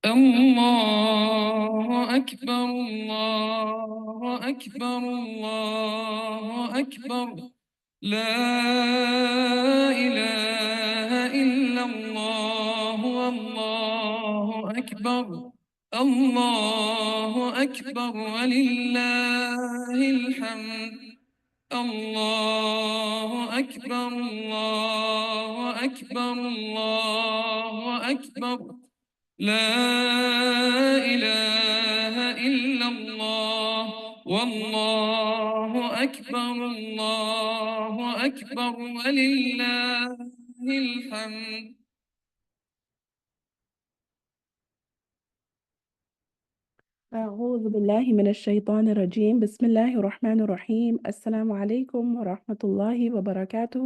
الله أكبر الله أكبر الله أكبر لا إله إلا الله والله أكبر الله أكبر ولله الحمد الله أكبر الله أكبر الله أكبر لا إله إلا الله والله أكبر الله أكبر ولله الحمد. أعوذ بالله من الشيطان الرجيم بسم الله الرحمن الرحيم السلام عليكم ورحمة الله وبركاته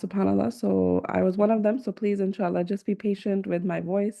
subhanallah, so I was one of them, so please inshallah just be patient with my voice.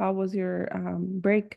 How was your break?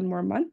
1 more month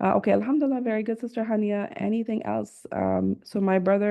Okay, alhamdulillah, very good, Sister Hania. Anything else? So my brother,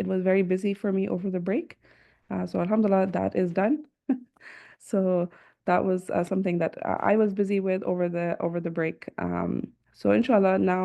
it was very busy for me over the break. So alhamdulillah, that is done. So that was something that I was busy with over the break. So inshallah now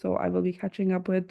So I will be catching up with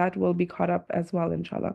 that will be caught up as well inshallah.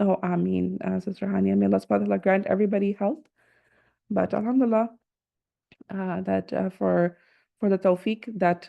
Oh, Ameen, Sister Hania. May Allah subhanahu wa ta'ala grant everybody health. But Alhamdulillah, that for the tawfiq that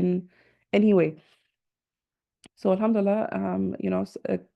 in any way. So Alhamdulillah,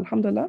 Alhamdulillah.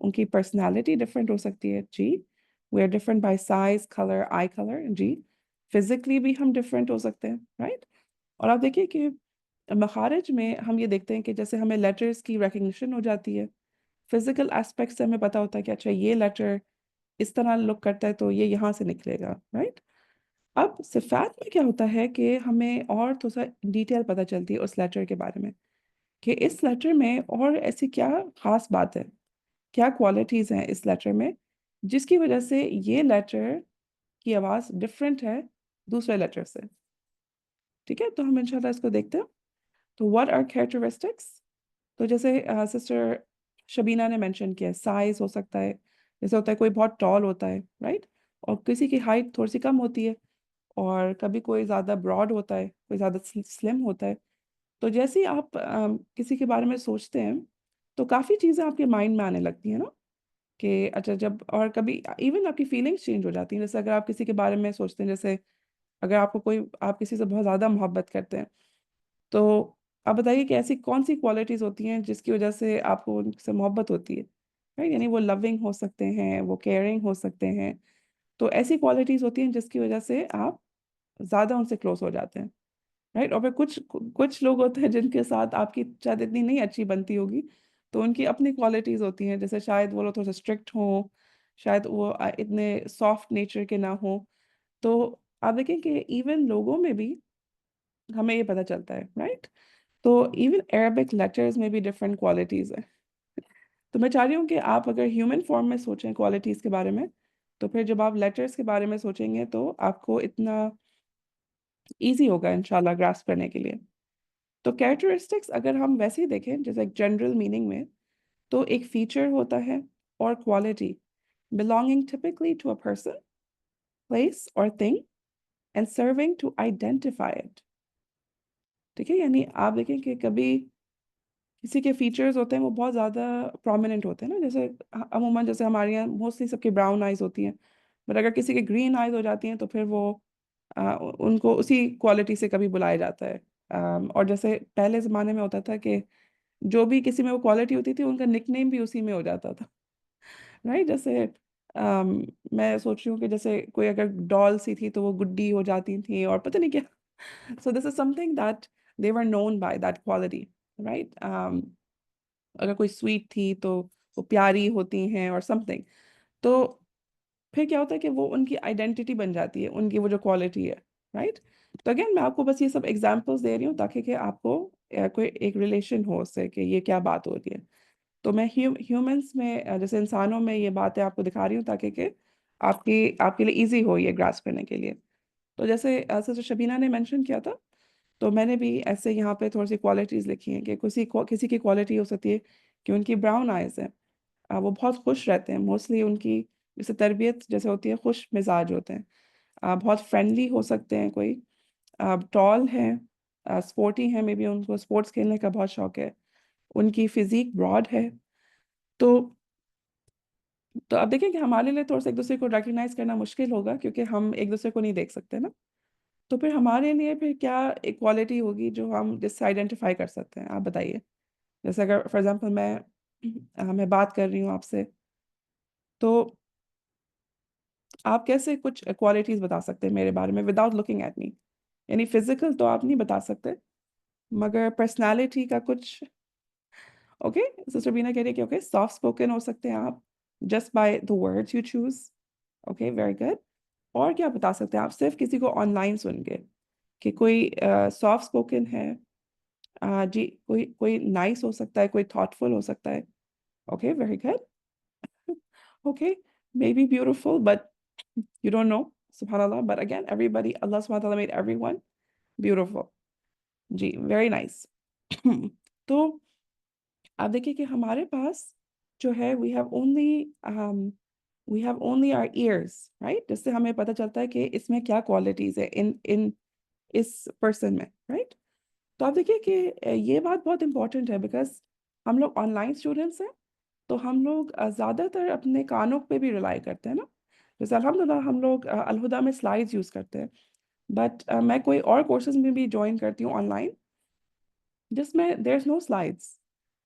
ان کی personality different ہو سکتی ہے جی. We are different by size colour eye colour جی. Physically بھی ہم different ہو سکتے ہیں رائٹ. اور آپ دیکھیے کہ مخارج میں ہم یہ دیکھتے ہیں کہ جیسے ہمیں لیٹرز کی ریکگنیشن ہو جاتی ہے فزیکل اسپیکٹ سے ہمیں پتہ ہوتا ہے کہ اچھا یہ لیٹر اس طرح لک کرتا ہے تو یہ یہاں سے نکلے گا رائٹ. اب صفات میں کیا ہوتا ہے کہ ہمیں اور تھوڑا سا ڈیٹیل پتہ چلتی ہے اس لیٹر کے بارے میں کہ اس لیٹر میں اور ایسی کیا خاص بات ہے, کیا کوالٹیز ہیں اس لیٹر میں جس کی وجہ سے یہ لیٹر کی آواز ڈفرینٹ ہے دوسرے لیٹر سے. ٹھیک ہے, تو ہم انشاءاللہ اس کو دیکھتے ہیں. تو what are characteristics؟ تو جیسے سسٹر شبینہ نے مینشن کیا سائز ہو سکتا ہے, جیسے ہوتا ہے کوئی بہت ٹال ہوتا ہے رائٹ, اور کسی کی ہائٹ تھوڑی سی کم ہوتی ہے, اور کبھی کوئی زیادہ براڈ ہوتا ہے, کوئی زیادہ سلم ہوتا ہے. تو جیسے ہی آپ کسی کے بارے میں سوچتے ہیں تو کافی چیزیں آپ کے مائنڈ میں آنے لگتی ہیں نا کہ اچھا جب, اور کبھی ایون آپ کی فیلنگس چینج ہو جاتی ہیں. جیسے اگر آپ کسی کے بارے میں سوچتے ہیں, جیسے اگر آپ کو کوئی, آپ کسی سے بہت زیادہ محبت کرتے ہیں تو آپ بتائیے کہ ایسی کون سی کوالٹیز ہوتی ہیں جس کی وجہ سے آپ کو ان سے محبت ہوتی ہے, یعنی وہ لونگ ہو سکتے ہیں, وہ کیئرنگ ہو سکتے ہیں. تو ایسی کوالٹیز ہوتی ہیں جس کی وجہ سے آپ زیادہ ان سے کلوز ہو جاتے ہیں رائٹ. اور پھر کچھ لوگ ہوتے ہیں جن کے ساتھ آپ کی شاید اتنی نہیں اچھی بنتی ہوگی, تو ان کی اپنی کوالٹیز ہوتی ہیں, جیسے شاید وہ لوگ تھوڑا سا اسٹرکٹ ہوں, شاید وہ اتنے سافٹ نیچر کے نہ ہوں. تو آپ دیکھیں کہ ایون لوگوں میں بھی ہمیں یہ پتہ چلتا ہے رائٹ. تو ایون عربک لیٹرز میں بھی ڈفرینٹ کوالٹیز ہیں. تو میں چاہ رہی ہوں کہ آپ اگر ہیومن فارم میں سوچیں کوالٹیز کے بارے میں, تو پھر جب آپ لیٹرز کے بارے میں سوچیں گے تو آپ کو اتنا ایزی ہوگا انشاءاللہ گراسپ کرنے کے لیے. تو کیریکٹرسٹکس اگر ہم ویسے ہی دیکھیں جیسے ایک جنرل میننگ میں, تو ایک فیچر ہوتا ہے اور quality belonging typically to a person, place or thing and serving to identify it. ٹھیک ہے, یعنی آپ دیکھیں کہ کبھی کسی کے فیچرز ہوتے ہیں وہ بہت زیادہ پرومیننٹ ہوتے ہیں نا, جیسے عموماً جیسے ہمارے یہاں موسٹلی سب کی براؤن آئیز ہوتی ہیں, بٹ اگر کسی کے گرین آئیز ہو جاتی ہیں تو پھر وہ ان کو اسی کوالٹی سے کبھی بلایا جاتا ہے. اور جیسے پہلے زمانے میں ہوتا تھا کہ جو بھی کسی میں وہ کوالٹی ہوتی تھی ان کا نک نیم بھی اسی میں ہو جاتا تھا رائٹ. جیسے میں سوچ رہی ہوں کہ جیسے کوئی اگر ڈال سی تھی تو وہ گڈی ہو جاتی تھیں اور پتہ نہیں کیا. So this is something that they were known by that quality right. اگر کوئی سویٹ تھی تو وہ پیاری ہوتی ہیں اور سم تھنگ. تو پھر کیا ہوتا ہے کہ وہ ان کی آئیڈینٹی بن جاتی ہے, ان کی وہ جو کوالٹی ہے رائٹ. تو اگین میں آپ کو بس یہ سب ایگزامپلس دے رہی ہوں تاکہ کہ آپ کو کوئی ایک ریلیشن ہو اس سے کہ یہ کیا بات ہو رہی ہے. تو میں ہیومنس میں جیسے انسانوں میں یہ باتیں آپ کو دکھا رہی ہوں تاکہ کہ آپ کے لیے ایزی ہو یہ گراسپ کرنے کے لیے. تو جیسے سسٹر شبینہ نے مینشن کیا تھا, تو میں نے بھی ایسے یہاں پہ تھوڑی سی کوالٹیز لکھی ہیں کہ کسی کی کوالٹی ہو سکتی ہے کہ ان کی براؤن آئیز ہیں, وہ بہت خوش رہتے ہیں, موسٹلی ان کی جیسے تربیت جیسے ہوتی ہے خوش مزاج ہوتے ہیں, بہت فرینڈلی ہو سکتے ہیں, کوئی ٹال ہیں, اسپورٹی ہیں, مے بی ان کو اسپورٹس کھیلنے کا بہت شوق ہے, ان کی فزیک براڈ ہے. تو اب دیکھیں کہ ہمارے لیے تھوڑا سا ایک دوسرے کو ریکگنائز کرنا مشکل ہوگا کیونکہ ہم ایک دوسرے کو نہیں دیکھ سکتے نا. تو پھر ہمارے لیے پھر کیا ایک کوالٹی ہوگی جو ہم جس سے آئیڈینٹیفائی کر سکتے ہیں, آپ بتائیے. جیسے اگر فار ایگزامپل میں بات کر رہی ہوں آپ سے, تو آپ کیسے کچھ کوالٹیز بتا سکتے ہیں میرے بارے میں وداؤٹ لوکنگ ایٹ می. یعنی فزیکل تو آپ نہیں بتا سکتے مگر پرسنالٹی کا کچھ. اوکے, سسٹر بینا کہہ رہی ہے کہ اوکے سافٹ اسپوکن ہو سکتے ہیں آپ just by the words you choose. Okay very good. اور کیا بتا سکتے ہیں آپ صرف کسی کو آن لائن سن کے کہ کوئی سافٹ اسپوکن ہے, جی کوئی نائس ہو سکتا ہے, کوئی تھاٹ فل ہو سکتا ہے. Okay very good. Okay may be beautiful but you don't know, subhanallah, but again everybody, Allah subhanahu wa ta'ala made everyone beautiful. G very nice. تو آپ دیکھیے کہ ہمارے پاس جو ہے we have only our ears, right, جس سے ہمیں پتہ چلتا ہے کہ اس میں کیا کوالٹیز ہے ان اس پرسن میں رائٹ. تو آپ دیکھیے کہ یہ بات بہت امپورٹنٹ ہے بیکاز ہم لوگ آن لائن اسٹوڈنٹس ہیں, تو ہم لوگ زیادہ تر اپنے کانوں پہ بھی ریلائی کرتے ہیں نا. جیسے الحمدللہ ہم لوگ الہدا میں سلائڈز یوز کرتے ہیں, بٹ میں کوئی اور کورسز میں بھی جوائن کرتی ہوں آن لائن جس میں دیر از نو سلائڈس,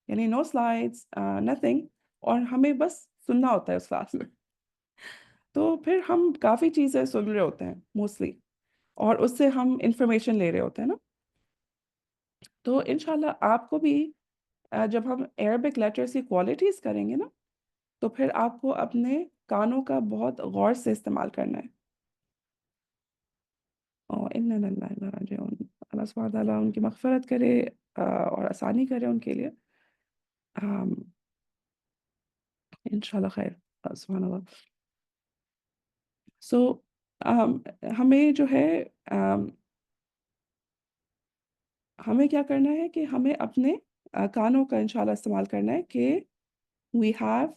یعنی نو سلائڈس نتھنگ, اور ہمیں بس سننا ہوتا ہے اس کلاس میں. تو پھر ہم کافی چیزیں سن رہے ہوتے ہیں موسٹلی, اور اس سے ہم انفارمیشن لے رہے ہوتے ہیں نا. تو انشاءاللہ آپ کو بھی جب ہم عربک لیٹرز کی کوالٹیز کریں گے نا, تو پھر آپ کو اپنے کانوں کا بہت غور سے استعمال کرنا ہے. اِنَّا لِلَّهِ وَإِنَّا إِلَيْهِ رَاجِعُونَ. اللہ سبحانہ تعالیٰ ان کی مغفرت کرے اور آسانی کرے ان کے لیے. انشاءاللہ خیر. سبحان اللہ. سو ہمیں جو ہے ہمیں کیا کرنا ہے کہ ہمیں اپنے کانوں کا انشاءاللہ استعمال کرنا ہے کہ we have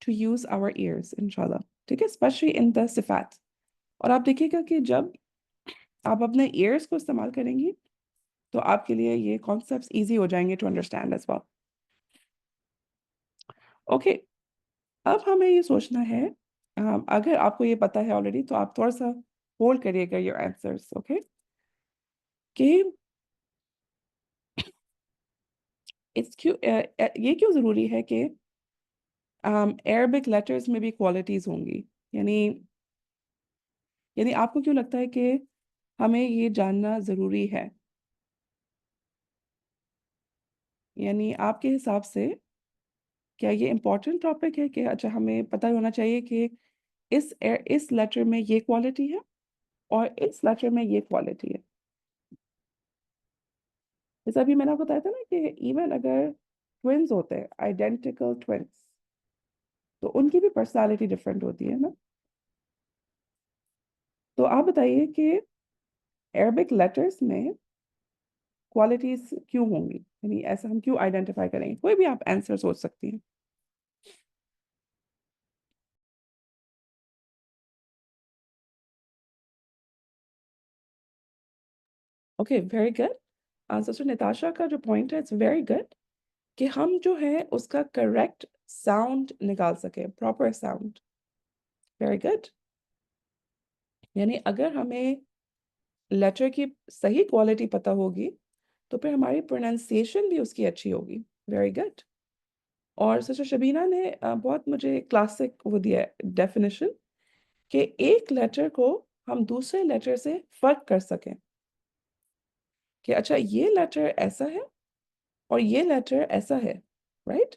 to use our ears انشاءاللہ. ٹھیک ہے, especially in the صفات. اور آپ دیکھیے گا کہ جب آپ اپنے ایئرس کو استعمال کریں گی تو آپ کے لیے یہ کانسیپٹس ایزی ہو جائیں گے to understand as well. Okay, اب ہمیں یہ سوچنا ہے, اگر آپ کو یہ پتا ہے آلریڈی تو آپ تھوڑا سا ہولڈ کریے گا your answers, اوکے, کہ یہ کیوں ضروری ہے کہ عربک لیٹرز میں بھی کوالٹیز ہوں گی. یعنی آپ کو کیوں لگتا ہے کہ ہمیں یہ جاننا ضروری ہے؟ یعنی آپ کے حساب سے کیا یہ امپورٹنٹ ٹاپک ہے کہ اچھا ہمیں پتہ ہونا چاہیے کہ اس لیٹر میں یہ کوالٹی ہے اور اس لیٹر میں یہ کوالٹی ہے. جیسا ابھی میں نے آپ کو بتایا تھا نا کہ ایون اگر ٹوینز ہوتے ہیں, آئیڈینٹیکل ٹوینز, تو ان کی بھی پرسنالٹی ڈفرینٹ ہوتی ہے نا. تو آپ بتائیے کہ عربک لیٹرز میں کوالٹیز کیوں ہوں گی, یعنی ایسا ہم کیوں آئیڈینٹیفائی کریں گے؟ کوئی بھی آپ آنسر سوچ سکتی ہیں. Okay, very good. Sister Natasha کا جو پوائنٹ ہے اٹس ویری گڈ کہ ہم جو ہے اس کا کریکٹ ساؤنڈ نکال سکیں, پراپر ساؤنڈ. Very good. یعنی اگر ہمیں لیٹر کی صحیح کوالٹی پتہ ہوگی تو پھر ہماری پروننسیشن بھی اس کی اچھی ہوگی. Very good. اور سسٹر شبینہ نے بہت مجھے کلاسک وہ دیا ہے ڈیفینیشن کہ ایک لیٹر کو ہم دوسرے لیٹر سے فرق کر سکیں کہ اچھا یہ لیٹر ایسا ہے اور یہ لیٹر ایسا ہے, رائٹ.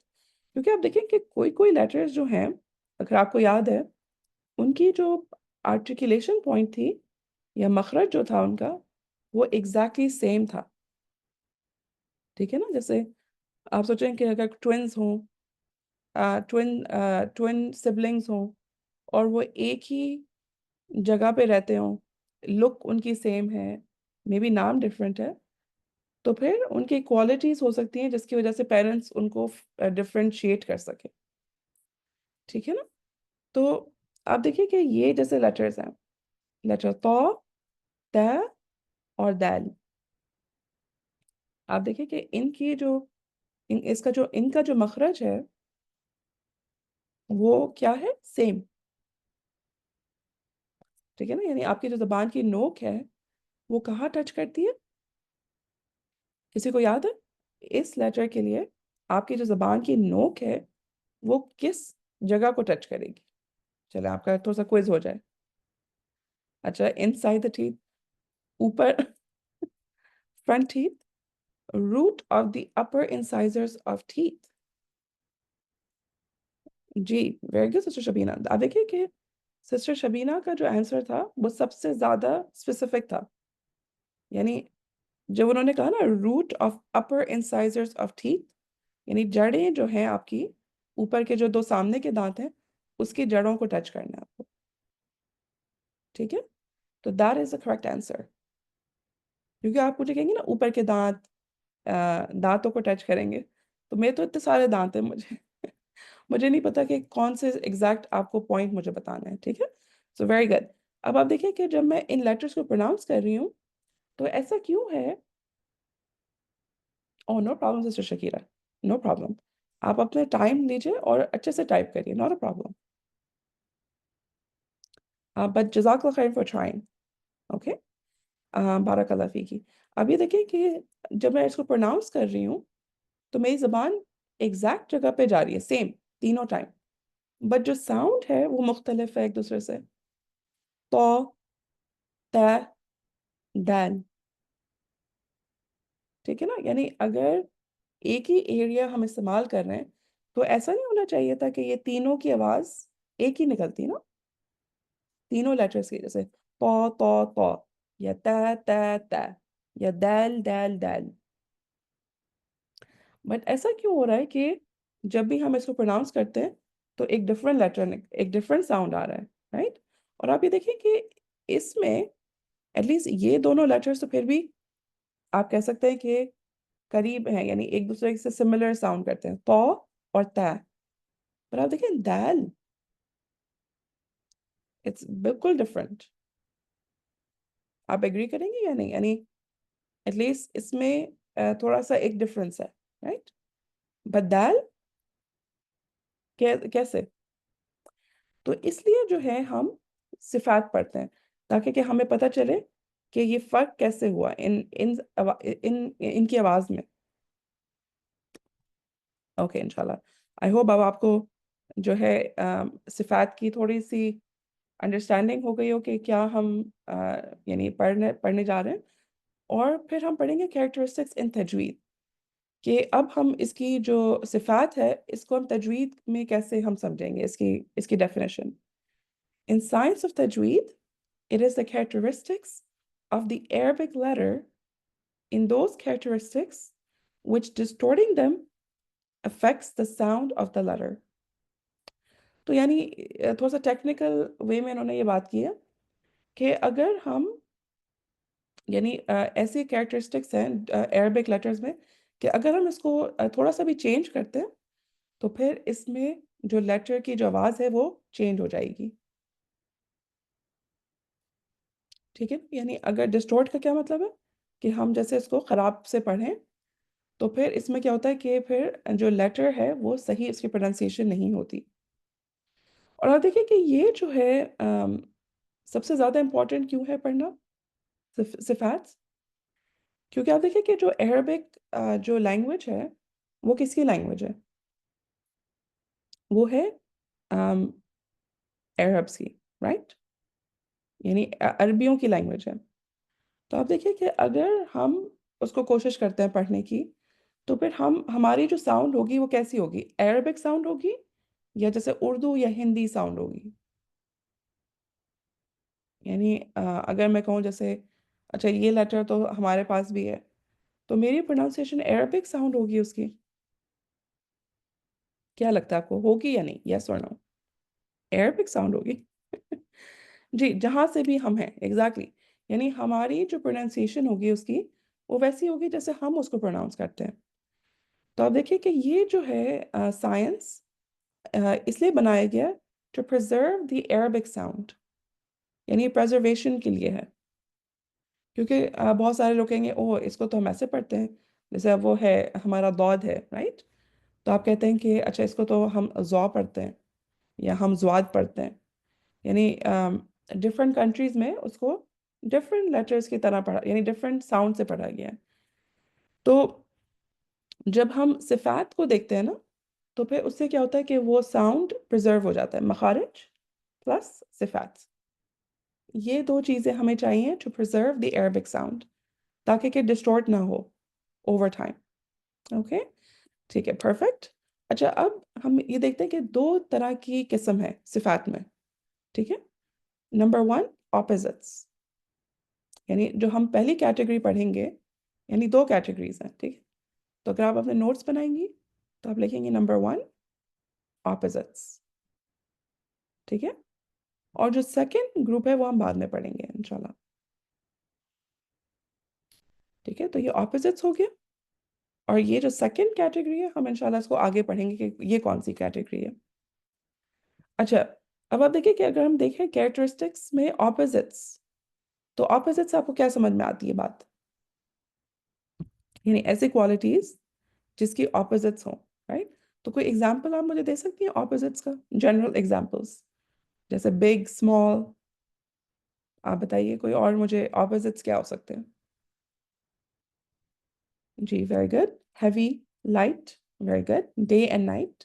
کیونکہ آپ دیکھیں کہ کوئی لیٹرز جو ہیں, اگر آپ کو یاد ہے, ان کی جو آرٹیکولیشن پوائنٹ تھی یا مخرج جو تھا ان کا, وہ ایگزیکٹلی سیم تھا. ٹھیک ہے نا. جیسے آپ سوچیں کہ اگر ٹوینز ہوں, ٹوین سبلنگز ہوں اور وہ ایک ہی جگہ پہ رہتے ہوں, لک ان کی سیم ہے, مے بی نام ڈفرینٹ ہے, تو پھر ان کی کوالٹیز ہو سکتی ہیں جس کی وجہ سے پیرنٹس ان کو ڈفرینشیٹ کر سکیں. ٹھیک ہے نا. تو آپ دیکھیے کہ یہ جیسے لیٹرز ہیں, لیٹر تو, ت اور دال, آپ دیکھیں کہ ان کی جو ان کا جو مخرج ہے وہ کیا ہے, سیم. ٹھیک ہے نا. یعنی آپ کی جو زبان کی نوک ہے وہ کہاں ٹچ کرتی ہے؟ کسی کو یاد ہے اس لیٹر کے لیے آپ کی جو زبان کی نوک ہے وہ کس جگہ کو ٹچ کرے گی؟ چلے آپ کا تھوڑا سا کوئز ہو جائے. اچھا, ان سائڈ دا ٹیتھ, اوپر front teeth, root of the upper incisors of teeth. جی, ویری گڈ سسٹر شبینہ. آپ دیکھیے کہ سسٹر شبینہ کا جو آنسر تھا وہ سب سے زیادہ اسپیسیفک تھا. یعنی جب انہوں نے کہا نا root of upper incisors of teeth, یعنی جڑیں جو ہیں آپ کی اوپر کے جو دو سامنے کے دانت ہیں اس کی جڑوں کو ٹچ کرنا ہے آپ کو. ٹھیک ہے, تو that is the correct answer. کیونکہ آپ مجھے کہیں گے نا اوپر کے دانت, دانتوں کو ٹچ کریں گے, تو میرے تو اتنے سارے دانت ہیں, مجھے نہیں پتا کہ کون سے ایگزیکٹ آپ کو پوائنٹ مجھے بتانا ہے. ٹھیک ہے, سو ویری گڈ. اب آپ دیکھیں کہ جب میں ان لیٹرز کو پروناؤنس کر رہی ہوں تو ایسا کیوں ہے. No problem sister Shakira, no problem. آپ اپنا ٹائم لیجیے اور اچھے سے ٹائپ کریے, ناٹ اے پرابلم. بٹ جزاک اللہ خیر فار ٹرائنگ. اوکے, بارک اللہ فیکی. اب یہ دیکھیں کہ جب میں اس کو پروناؤنس کر رہی ہوں تو میری زبان ایگزیکٹ جگہ پہ جا رہی ہے, سیم. تینوں ٹائم. بٹ جو ساؤنڈ ہے وہ مختلف ہے ایک دوسرے سے. تو ت دال. ٹھیک ہے نا, یعنی اگر ایک ہی ایریا ہم استعمال کر رہے ہیں تو ایسا نہیں ہونا چاہیے تھا کہ یہ تینوں کی آواز ایک ہی نکلتی نا, تینوں لیٹرز کی, جیسے تو یا تا یا دال دال دال. بٹ ایسا کیوں ہو رہا ہے کہ جب بھی ہم اس کو پروناؤنس کرتے ہیں تو ایک ڈفرینٹ لیٹر, ایک ڈفرینٹ ساؤنڈ آ رہا ہے, رائٹ. اور آپ یہ دیکھیں کہ اس میں ایٹ لیسٹ یہ دونوں لیٹرز تو پھر بھی آپ کہہ سکتے ہیں کہ قریب ہیں, یعنی ایک دوسرے سے سملر ساؤنڈ کرتے ہیں, تو اور تا. پر آپ دیکھیں دال, اٹس بالکل ڈفرینٹ. آپ ایگری کریں گے یا نہیں؟ یعنی ایٹ لیسٹ اس میں تھوڑا سا ایک ڈفرینس ہے, رائٹ. بٹ دال کیسے؟ تو اس لیے جو ہے ہم صفات پڑھتے ہیں تاکہ کہ ہمیں پتہ چلے کہ یہ فرق کیسے ہوا ان کی آواز میں. اوکے, انشاءاللہ آئی ہوپ اب آپ کو جو ہے صفات کی تھوڑی سی انڈرسٹینڈنگ ہو گئی ہو کہ کیا ہم یعنی پڑھنے جا رہے ہیں. اور پھر ہم پڑھیں گے کیریکٹرسٹکس ان تجوید, کہ اب ہم اس کی جو صفات ہے اس کو ہم تجوید میں کیسے ہم سمجھیں گے, اس کی definition. In science of tajweed, it is the characteristics of the Arabic letter in those characteristics which distorting them affects the sound of the letter. تو یعنی تھوڑا سا ٹیکنیکل وے میں انہوں نے یہ بات کی ہے کہ اگر ہم یعنی ایسی کیریکٹرسٹکس ہیں عربک لیٹرز میں کہ اگر ہم اس کو تھوڑا سا بھی چینج کرتے ہیں تو پھر اس میں جو لیٹر کی جو آواز ہے وہ چینج ہو جائے گی. ٹھیک ہے, یعنی اگر ڈسٹورٹ کا کیا مطلب ہے کہ ہم جیسے اس کو خراب سے پڑھیں تو پھر اس میں کیا ہوتا ہے کہ پھر جو لیٹر ہے وہ صحیح اس کی پروننسیشن نہیں ہوتی. اور آپ دیکھیں کہ یہ جو ہے سب سے زیادہ امپورٹنٹ کیوں ہے پڑھنا صفات, کیونکہ آپ دیکھیں کہ جو عربک جو لینگویج ہے وہ کس کی لینگویج ہے, وہ ہے عربس کی, رائٹ, یعنی عربیوں کی لینگویج ہے. تو آپ دیکھیں کہ اگر ہم اس کو کوشش کرتے ہیں پڑھنے کی تو پھر ہماری جو ساؤنڈ ہوگی وہ کیسی ہوگی, عربک ساؤنڈ ہوگی یا جیسے اردو یا ہندی ساؤنڈ ہوگی. یعنی اگر میں کہوں جیسے اچھا یہ لیٹر تو ہمارے پاس بھی ہے تو میری پروناؤنسیشن عربک ساؤنڈ ہوگی اس کی. کیا لگتا ہے آپ کو, ہوگی یا نہیں, یس اور نو؟ عربک ساؤنڈ ہوگی. جی, جہاں سے بھی ہم ہیں ایگزیکٹلی, یعنی ہماری جو پروناؤنسیشن ہوگی اس کی وہ ویسی ہوگی جیسے ہم اس کو پروناؤنس کرتے ہیں. تو آپ دیکھیے کہ یہ جو ہے سائنس اس لیے بنایا گیا to preserve the Arabic sound, یعنی پرزرویشن کے لیے ہے. کیونکہ بہت سارے لوگ کہیں گے اوہ اس کو تو ہم ایسے پڑھتے ہیں جیسے اب وہ ہے ہمارا دود ہے, رائٹ, تو آپ کہتے ہیں کہ اچھا اس کو تو ہم ضو پڑھتے ہیں یا ہم زواد پڑھتے ہیں. یعنی ڈفرینٹ کنٹریز میں اس کو ڈفرینٹ لیٹرز کی طرح پڑھا, یعنی ڈفرینٹ ساؤنڈ سے پڑھا گیا ہے. تو جب ہم صفات کو دیکھتے ہیں نا تو پھر اس سے کیا ہوتا ہے کہ وہ ساؤنڈ پرزرو ہو جاتا ہے, مخارج پلس صفات, یہ دو چیزیں ہمیں چاہیے to preserve the Arabic sound تاکہ کہ ڈسٹورٹ نہ ہو اوور ٹائم. اوکے, ٹھیک ہے, پرفیکٹ. اچھا, اب ہم یہ دیکھتے ہیں کہ دو طرح کی قسم ہے صفات میں. ٹھیک ہے, نمبر 1 اپوزٹس, یعنی جو ہم پہلی کیٹیگری پڑھیں گے, یعنی دو کیٹیگریز ہیں. ٹھیک ہے, تو اگر آپ اپنے نوٹس بنائیں گی تو آپ لکھیں گے نمبر 1 اپوزٹس. ٹھیک ہے, اور جو سیکنڈ گروپ ہے وہ ہم بعد میں پڑھیں گے انشاءاللہ. ٹھیک ہے, تو یہ اپوزٹس ہو گیا, اور یہ جو سیکنڈ کیٹیگری ہے ہم انشاءاللہ اس کو آگے پڑھیں گے کہ یہ کون سی کیٹیگری ہے. اچھا, اب آپ دیکھیں کہ اگر ہم دیکھیں کیریکٹرسٹکس میں اپوزٹس, تو اپوزٹس آپ کو کیا سمجھ میں آتی ہے بات, یعنی ایسی کوالٹیز جس کی اپوزٹس ہوں, رائٹ. تو کوئی ایگزامپل آپ مجھے دے سکتی ہیں اپوزٹس کا, جنرل ایگزامپلس جیسے بگ, اسمال, آپ بتائیے کوئی اور مجھے اپوزٹس کیا ہو سکتے ہیں. جی, very good. Heavy, light, very good. Day and night,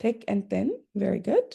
thick and thin, very good.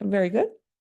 Very good.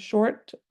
short,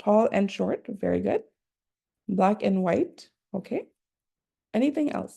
tall and short, very good. Black and white, okay. Anything else?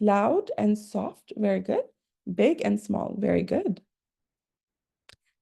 Loud and soft, very good. Big and small, very good.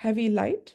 Heavy light,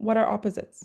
what are opposites,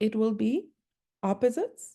it will be opposites.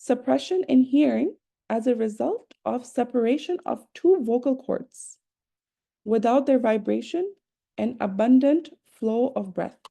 Suppression in hearing as a result of separation of two vocal cords without their vibration and abundant flow of breath.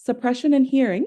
Suppression in hearing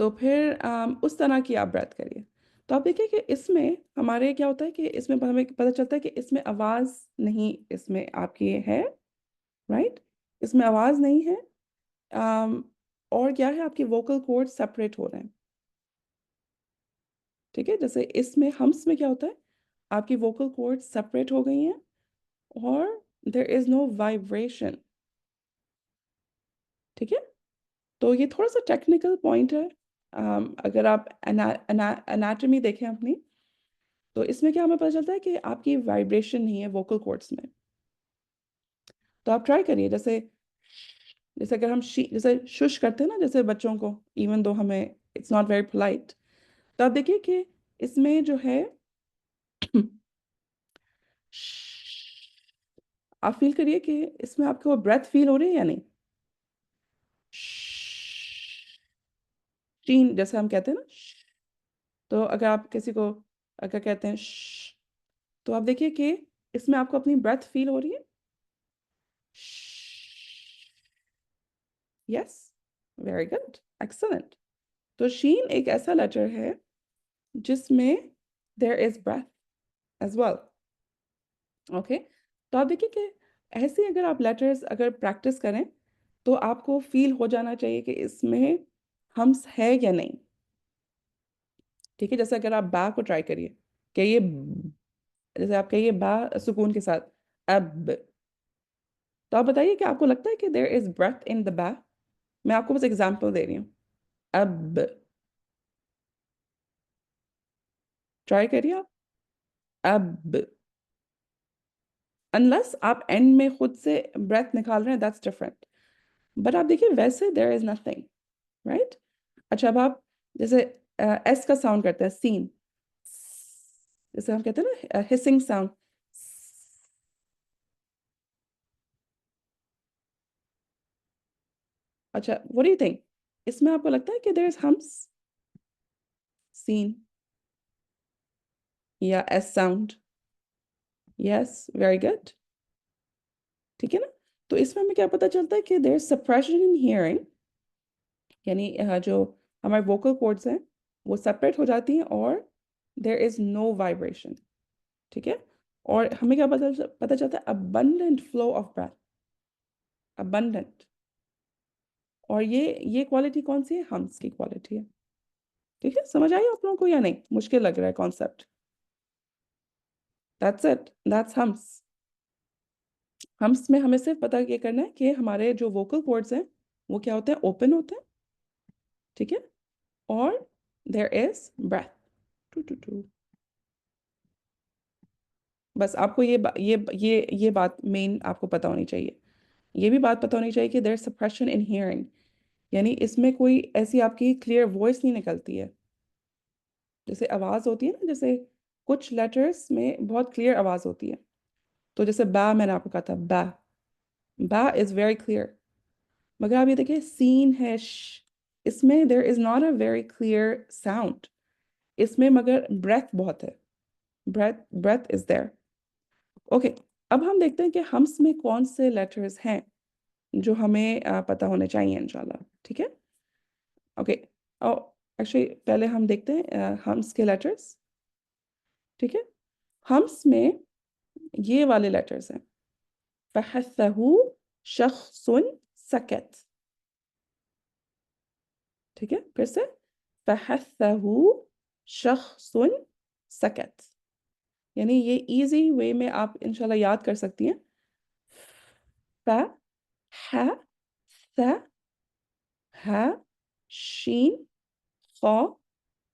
تو پھر اس طرح کی آپ breath کریے. تو آپ دیکھیے کہ اس میں ہمارے کیا ہوتا ہے کہ اس میں ہمیں پتہ چلتا ہے کہ اس میں آواز نہیں اس میں آپ کی ہے، رائٹ؟ اس میں آواز نہیں ہے. اور کیا ہے، آپ کی ووکل کورڈ سپریٹ ہو رہے ہیں. ٹھیک ہے، جیسے اس میں ہمس میں کیا ہوتا ہے، آپ کی ووکل کورڈ سپریٹ ہو گئی ہیں اور دیر از نو وائبریشن. ٹھیک ہے، تو یہ تھوڑا سا ٹیکنیکل پوائنٹ ہے. اگر آپ اناٹمی دیکھیں اپنی، تو اس میں کیا ہمیں پتہ چلتا ہے کہ آپ کی وائبریشن نہیں ہے ووکل کورڈس میں. تو آپ ٹرائی کریے، جیسے اگر ہم جیسے شش کرتے ہیں نا جیسے بچوں کو، ایون دو ہمیں اٹس ناٹ ویری پولائٹ، تو آپ دیکھیے کہ اس میں جو ہے آپ فیل کریے کہ اس میں آپ کو بریتھ فیل ہو رہی ہے یا نہیں. شین جیسے ہم کہتے ہیں نا، تو اگر آپ کسی کو اگر کہتے ہیں تو آپ دیکھیے کہ اس میں آپ کو اپنی بریتھ فیل ہو رہی ہے. یس، ویری گڈ، ایکسلنٹ. تو شین ایک ایسا لیٹر ہے جس میں there is breath as well. Okay, تو آپ دیکھیے کہ ایسے اگر آپ لیٹرز اگر پریکٹس کریں تو آپ کو فیل ہو جانا چاہیے کہ اس میں ہمس ہے یا نہیں. ٹھیک ہے، جیسے اگر آپ با کو ٹرائی کریے کہ یہ جیسے آپ کہیے با سکون کے ساتھ اب، تو آپ بتائیے کہ آپ کو لگتا ہے کہ دیر از بریتھ ان دا با. میں آپ کو بس ایگزامپل دے رہی ہوں. اب ٹرائی کریے آپ. اب انلیس آپ اینڈ میں خود سے بریتھ نکال رہے ہیں، دیٹس ڈفرنٹ. بٹ آپ دیکھیے ویسے دیر از نتھنگ، رائٹ. اچھا، اب آپ جیسے ایس کا ساؤنڈ کرتے ہیں، سین، جیسے ہم کہتے ہیں نا ہسنگ ساؤنڈ. اچھا، what do you think؟ اس میں آپ کو لگتا ہے کہ there is humps؟ سین یا ایس ساؤنڈ؟ یس، ویری گڈ. ٹھیک ہے نا. تو اس میں ہمیں کیا پتہ چلتا ہے کہ there is suppression in hearing، یعنی جو ہمارے ووکل کورڈز ہیں وہ سپریٹ ہو جاتی ہیں اور there is no vibration. ٹھیک ہے، اور ہمیں کیا پتہ چلتا ہے abundant flow of breath، abundant. اور یہ کوالٹی کون سی ہے؟ ہمس کی کوالٹی ہے. ٹھیک ہے، سمجھ آئی آپ لوگوں کو یا نہیں؟ مشکل لگ رہا ہے کانسیپٹ؟ That's it, that's ہمس. ہمس میں ہمیں صرف پتہ یہ کرنا ہے کہ ہمارے جو ووکل کورڈز ہیں وہ کیا ہوتے ہیں، اوپن ہوتے ہیں. ٹھیک ہے، اور there is breath. Two two two. بس آپ کو یہ بات مین آپ کو پتہ ہونی چاہیے. یہ بھی بات پتہ ہونی چاہیے کہ دیر سپریشن ان ہیئرنگ، یعنی اس میں کوئی ایسی آپ کی کلیئر وائس نہیں نکلتی ہے. جیسے آواز ہوتی ہے نا، جیسے کچھ لیٹرز میں بہت کلیئر آواز ہوتی ہے. تو جیسے با میں نے آپ کو کہا تھا، با با از ویری کلیئر. مگر آپ یہ دیکھیں سین ہے اس میں there is not a very clear sound. اس میں مگر بریتھ بہت ہے، بریتھ از دیر. اوکے، اب ہم دیکھتے ہیں کہ ہمس میں کون سے لیٹرز ہیں جو ہمیں پتہ ہونے چاہیے انشاءاللہ. ٹھیک ہے، اوکے. ایکچولی پہلے ہم دیکھتے ہیں ہمس کے لیٹرز. ٹھیک ہے، ہمس میں یہ والے لیٹرز ہیں، فحثہ شخص سکت. ٹھیک ہے، پھر سے فحثہ شخص سکت. یعنی یہ ایزی وے میں آپ انشاءاللہ یاد کر سکتی ہیں. ف ح ث ح شین خا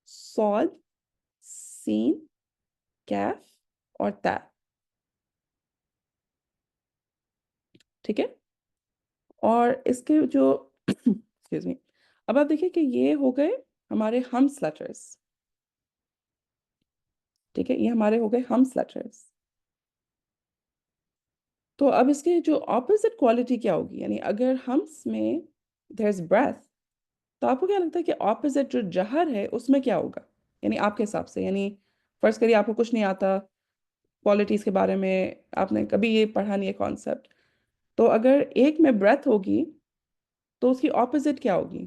صاد سین کیف اور تا. ٹھیک ہے، اور اس کے جو ایکسکیوز می، اب آپ دیکھیں کہ یہ ہو گئے ہمارے ہمس لیٹرز. ٹھیک ہے، یہ ہمارے ہو گئے ہمس لیٹرز. تو اب اس کے جو اپوزٹ کوالٹی کیا ہوگی، یعنی اگر ہمس میں دیر از بریتھ، تو آپ کو کیا لگتا ہے کہ اپوزٹ جو جہر ہے اس میں کیا ہوگا؟ یعنی آپ کے حساب سے، یعنی فرض کریے آپ کو کچھ نہیں آتا کوالٹیز کے بارے میں، آپ نے کبھی یہ پڑھا نہیں ہے کانسیپٹ، تو اگر ایک میں بریتھ ہوگی تو اس کی اپوزٹ کیا ہوگی؟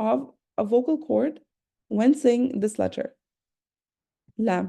of a vocal cord when saying this letter, lamb,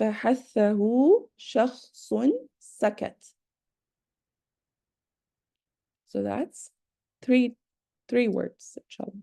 فحثه شخص سكت. So that's three three words inshallah.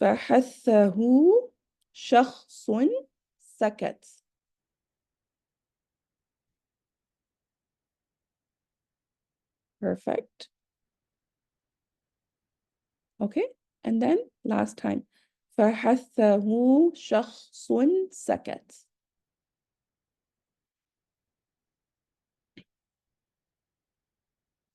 فحثه شخص سكت. Perfect. Okay, and then last time. فحثه شخص سكت.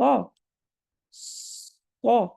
qa, qa।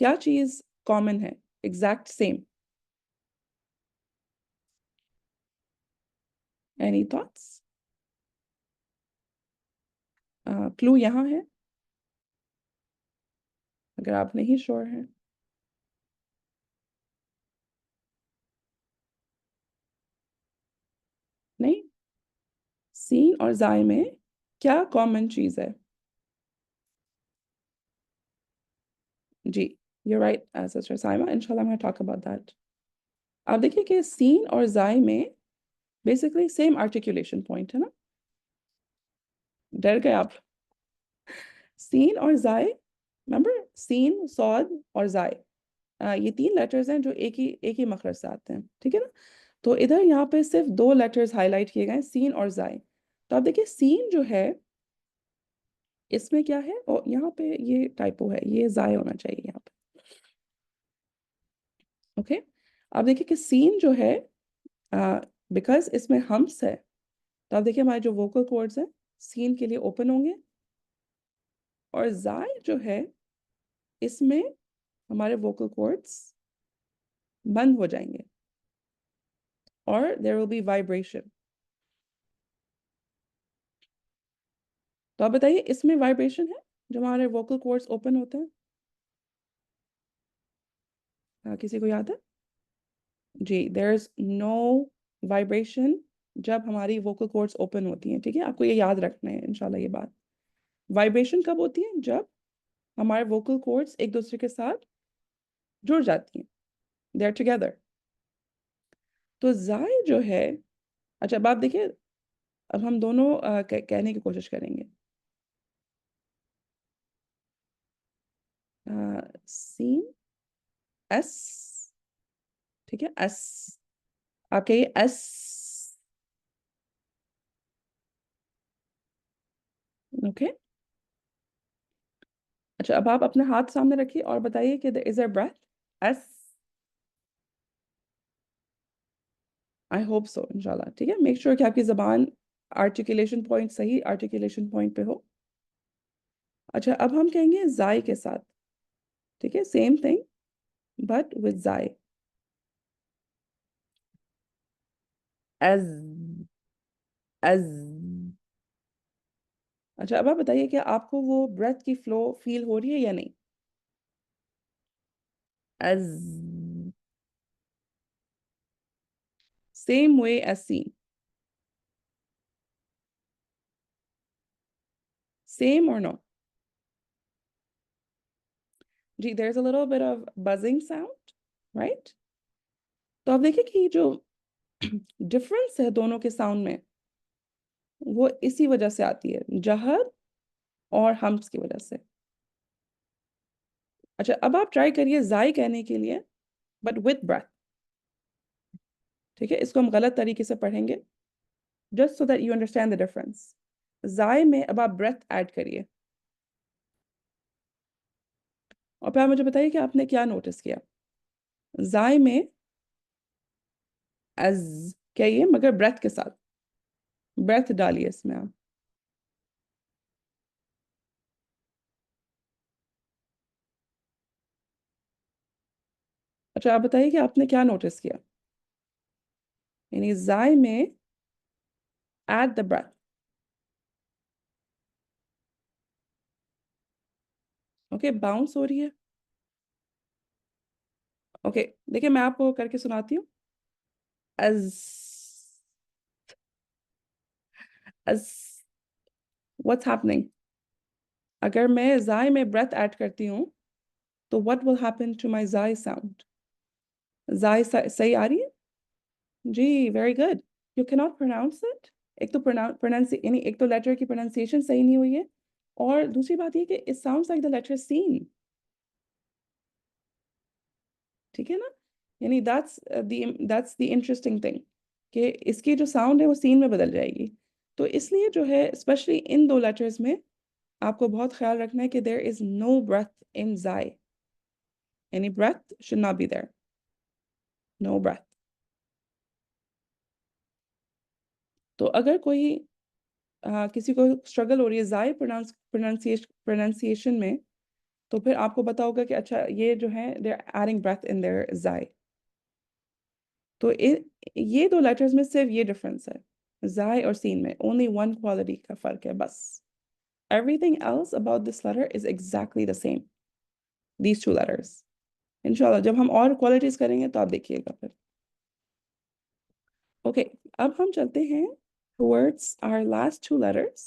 کیا چیز کامن ہے exact same? Any thoughts? Clue یہاں ہے اگر آپ نہیں شور ہیں. نہیں، سین اور زائے میں کیا کامن چیز ہے؟ جی you're right Sister Saima, inshallah I'm going to talk about that. آپ دیکھیں کہ سین اور زائے میں بیسکلی سیم آرٹیکولیشن پوائنٹ ہے نا. ڈر گئے آپ؟ سین اور زائے، remember سین، صاد اور زائے، یہ تین لیٹرز ہیں جو ایک ہی مخرج سے آتے ہیں، ٹھیک ہے نا. تو ادھر یہاں پہ صرف دو لیٹرز ہائی لائٹ کیے گئے ہیں، سین اور زائے. تو آپ دیکھیں سین جو ہے اس میں کیا ہے، اور یہاں پہ یہ ٹائپو ہے، یہ زائے ہونا چاہیے یہاں پہ. اوکے، آپ دیکھیں کہ سین جو ہے بیکاز اس میں ہمس ہے، تو آپ دیکھیں ہمارے جو ووکل کورڈز ہیں سین کے لیے اوپن ہوں گے، اور زائے جو ہے اس میں ہمارے ووکل کورڈز بند ہو جائیں گے اور there will be vibration. تو آپ بتائیے اس میں وائبریشن ہے جو ہمارے ووکل کورڈز اوپن ہوتے ہیں؟ کسی کو یاد ہے؟ جی there is no vibration جب ہماری ووکل کورڈز اوپن ہوتی ہیں، ٹھیک ہے. آپ کو یہ یاد رکھنا ہے انشاءاللہ یہ بات. وائبریشن کب ہوتی ہے؟ جب ہمارے ووکل کورڈز ایک دوسرے کے ساتھ جڑ جاتی ہیں، they are together. تو زائے جو ہے، اچھا اب آپ دیکھیں، اب ہم دونوں کہنے کی کوشش کریں گے. سین ایس، ٹھیک ہے، ایس. آپ کہیے ایس. اوکے، اچھا اب آپ اپنے ہاتھ سامنے رکھیے اور بتائیے کہ there is a breath S. I hope so انشاءاللہ، ٹھیک ہے. میک شور کہ آپ کی زبان آرٹیکولیشن پوائنٹ صحیح آرٹیکولیشن پوائنٹ پہ ہو. اچھا اب ہم کہیں گے زائے کے ساتھ، ٹھیک ہے، سیم تھنگ بٹ with زائے. از. اچھا اب آپ بتائیے کہ آپ کو وہ بریتھ کی فلو فیل ہو رہی ہے یا نہیں؟ از. same way as seen. Same or no? G there's a little bit of buzzing sound, right? تو آپ دیکھیں کہ جو ڈفرنس ہے دونوں کے ساؤنڈ میں وہ اسی وجہ سے آتی ہے، جہر اور ہمس کی وجہ سے. اچھا اب آپ ٹرائی کریے زائے کہنے کے لیے بٹ with breath، ٹھیک ہے. اس کو ہم غلط طریقے سے پڑھیں گے just so that you understand the difference. زائے میں اب آپ breath ایڈ کریے اور پھر آپ مجھے بتائیے کہ آپ نے کیا نوٹس کیا. زائے میں از کہیے مگر breath کے ساتھ، breath ڈالیے اس میں آپ. اچھا آپ بتائیے کہ آپ نے کیا نوٹس کیا، یعنی زائے میں at the breath. Okay bounce ہو رہی ہے. اوکے دیکھیں میں آپ کو کر کے سناتی ہوں. از what's happening. اگر میں زائے میں breath ایڈ کرتی ہوں تو what will happen to my زائے sound. زائے صحیح آ رہی ہے؟ جی very good. You cannot pronounce it. ایک تو یعنی ایک تو لیٹر کی پروننسیشن صحیح نہیں ہوئی ہے، اور دوسری بات یہ کہ it sounds like the letter seen. ٹھیک ہے نا، یعنی that's the interesting thing کہ اس کی جو ساؤنڈ ہے وہ سین میں بدل جائے گی. تو اس لیے جو ہے اسپیشلی ان دو لیٹرز میں آپ کو بہت خیال رکھنا ہے کہ there is no breath in زائے، یعنی breath should not be there. No breath. تو اگر کوئی کسی کو اسٹرگل ہو رہی ہے زائے پروننسیشن میں، تو پھر آپ کو پتا ہوگا کہ اچھا یہ جو ہے they're adding breath in their زائی. تو یہ دو لیٹرز میں صرف یہ ڈفرینس ہے زائی اور سین میں only one quality کا فرق ہے بس. Everything else about this letter is exactly the same. These two letters. انشاءاللہ جب ہم اور کوالٹیز کریں گے تو آپ دیکھیے گا پھر. اوکے اب ہم چلتے ہیں towards our last two letters.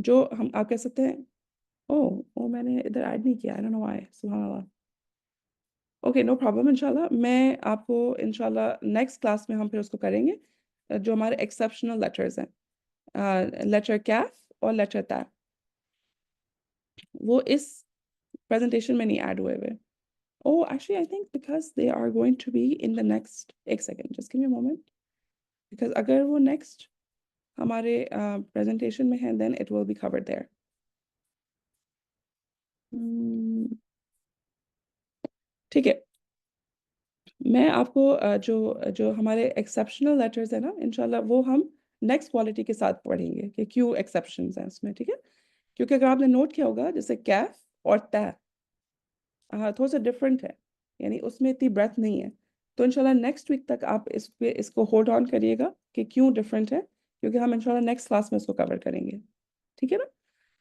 جو ہم آپ کہہ سکتے ہیں میں نے ادھر ایڈ نہیں کیا I don't know why. سبحان اللہ. اوکے نو پرابلم انشاءاللہ میں آپ کو انشاءاللہ نیکسٹ کلاس میں ہم پھر اس کو کریں گے جو ہمارے ایکسیپشنل لیٹرز ہیں لیٹر کیف اور لیٹر تا وہ اس پریزنٹیشن میں نہیں ایڈ ہوئے ہوئے. Actually I think because they are going to be in the next ایک second just give me a moment because اگر وہ نیکسٹ ہمارے پریزنٹیشن میں ہیں then it will be covered there. ٹھیک ہے میں آپ کو جو ہمارے ایکسیپشنل لیٹرز ہیں نا انشاءاللہ وہ ہم نیکسٹ کوالٹی کے ساتھ پڑھیں گے کہ کیوں ایکسیپشنز ہیں اس میں. ٹھیک ہے کیونکہ اگر آپ نے نوٹ کیا ہوگا جیسے کیف اور تا تھوڑا سا ڈفرینٹ ہے یعنی اس میں اتنی بریتھ نہیں ہے. تو انشاءاللہ نیکسٹ ویک تک آپ اس کو ہولڈ آن کریے گا کہ کیوں ڈفرینٹ ہے کیونکہ ہم انشاءاللہ نیکسٹ کلاس میں اس کو کور کریں گے. ٹھیک ہے نا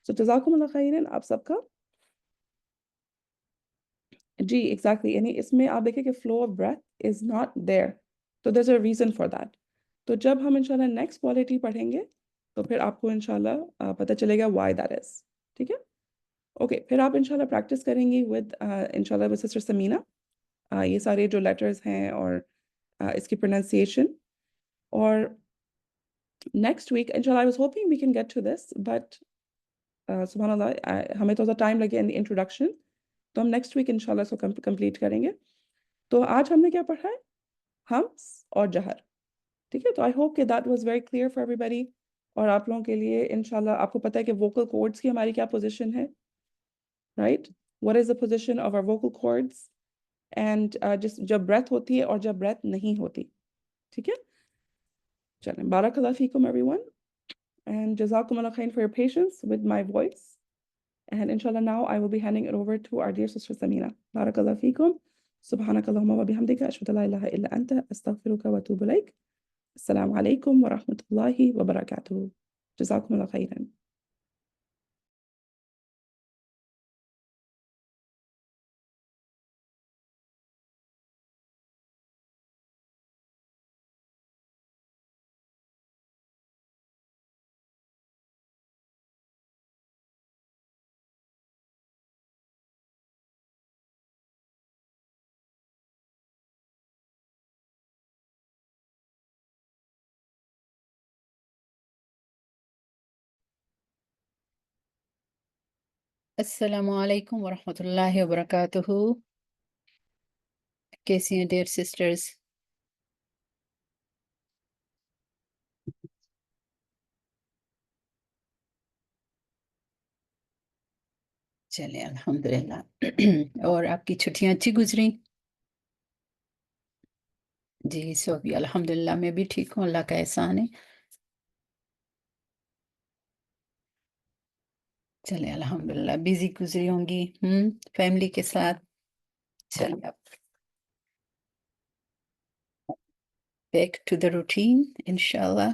سو جزاکم اللہ خیرن آپ سب کا. جی ایگزیکٹلی یعنی اس میں آپ دیکھیں کہ flow of breath is not there تو there's a reason for that. تو جب ہم انشاءاللہ نیکسٹ کوالٹی پڑھیں گے تو پھر آپ کو انشاءاللہ پتہ چلے گا why that is. ٹھیک ہے اوکے پھر آپ انشاءاللہ پریکٹس کریں گی انشاءاللہ with سسٹر سمینہ یہ سارے جو لیٹرز ہیں اور اس کی پروننسیشن اور نیکسٹ ویک انشاءاللہ I was hoping we can get to this but سبحان اللہ ہمیں تھوڑا سا ٹائم لگے ان انٹروڈکشن تو ہم نیکسٹ ویک انشاءاللہ اس کو کمپلیٹ کریں گے. تو آج ہم نے کیا پڑھا ہے ہمس اور جہر. ٹھیک ہے تو آئی ہوپ کہ that was very clear for everybody اور آپ لوگوں کے لیے انشاءاللہ آپ کو پتہ ہے کہ ووکل کورڈس کی ہماری کیا پوزیشن ہے right what is the position of our vocal cords and جب بریتھ ہوتی ہے اور جب بریتھ نہیں ہوتی. ٹھیک ہے چلیں بارک اللہ فیکم everyone and جزاکم اللہ خیر for your patience with my voice. And inshallah now I will be handing it over to our dear sister Samina. Barakallahu feekum. سبحانك اللهم وبحمدك أشهد أن لا إله إلا أنت أستغفرك وأتوب إليك. السلام عليكم ورحمة الله وبركاته. جزاكم الله خيرا. السلام علیکم ورحمۃ اللہ وبرکاتہ. کیسی ہیں ڈیئر سسٹرز؟ چلیں الحمدللہ. اور آپ کی چھٹیاں اچھی گزری؟ جی سو بھی الحمدللہ میں بھی ٹھیک ہوں اللہ کا احسان ہے. چلیں الحمدللہ بزی گزری ہوں گی فیملی کے ساتھ. چلیں اب بیک ٹو دا روٹین انشاءاللہ.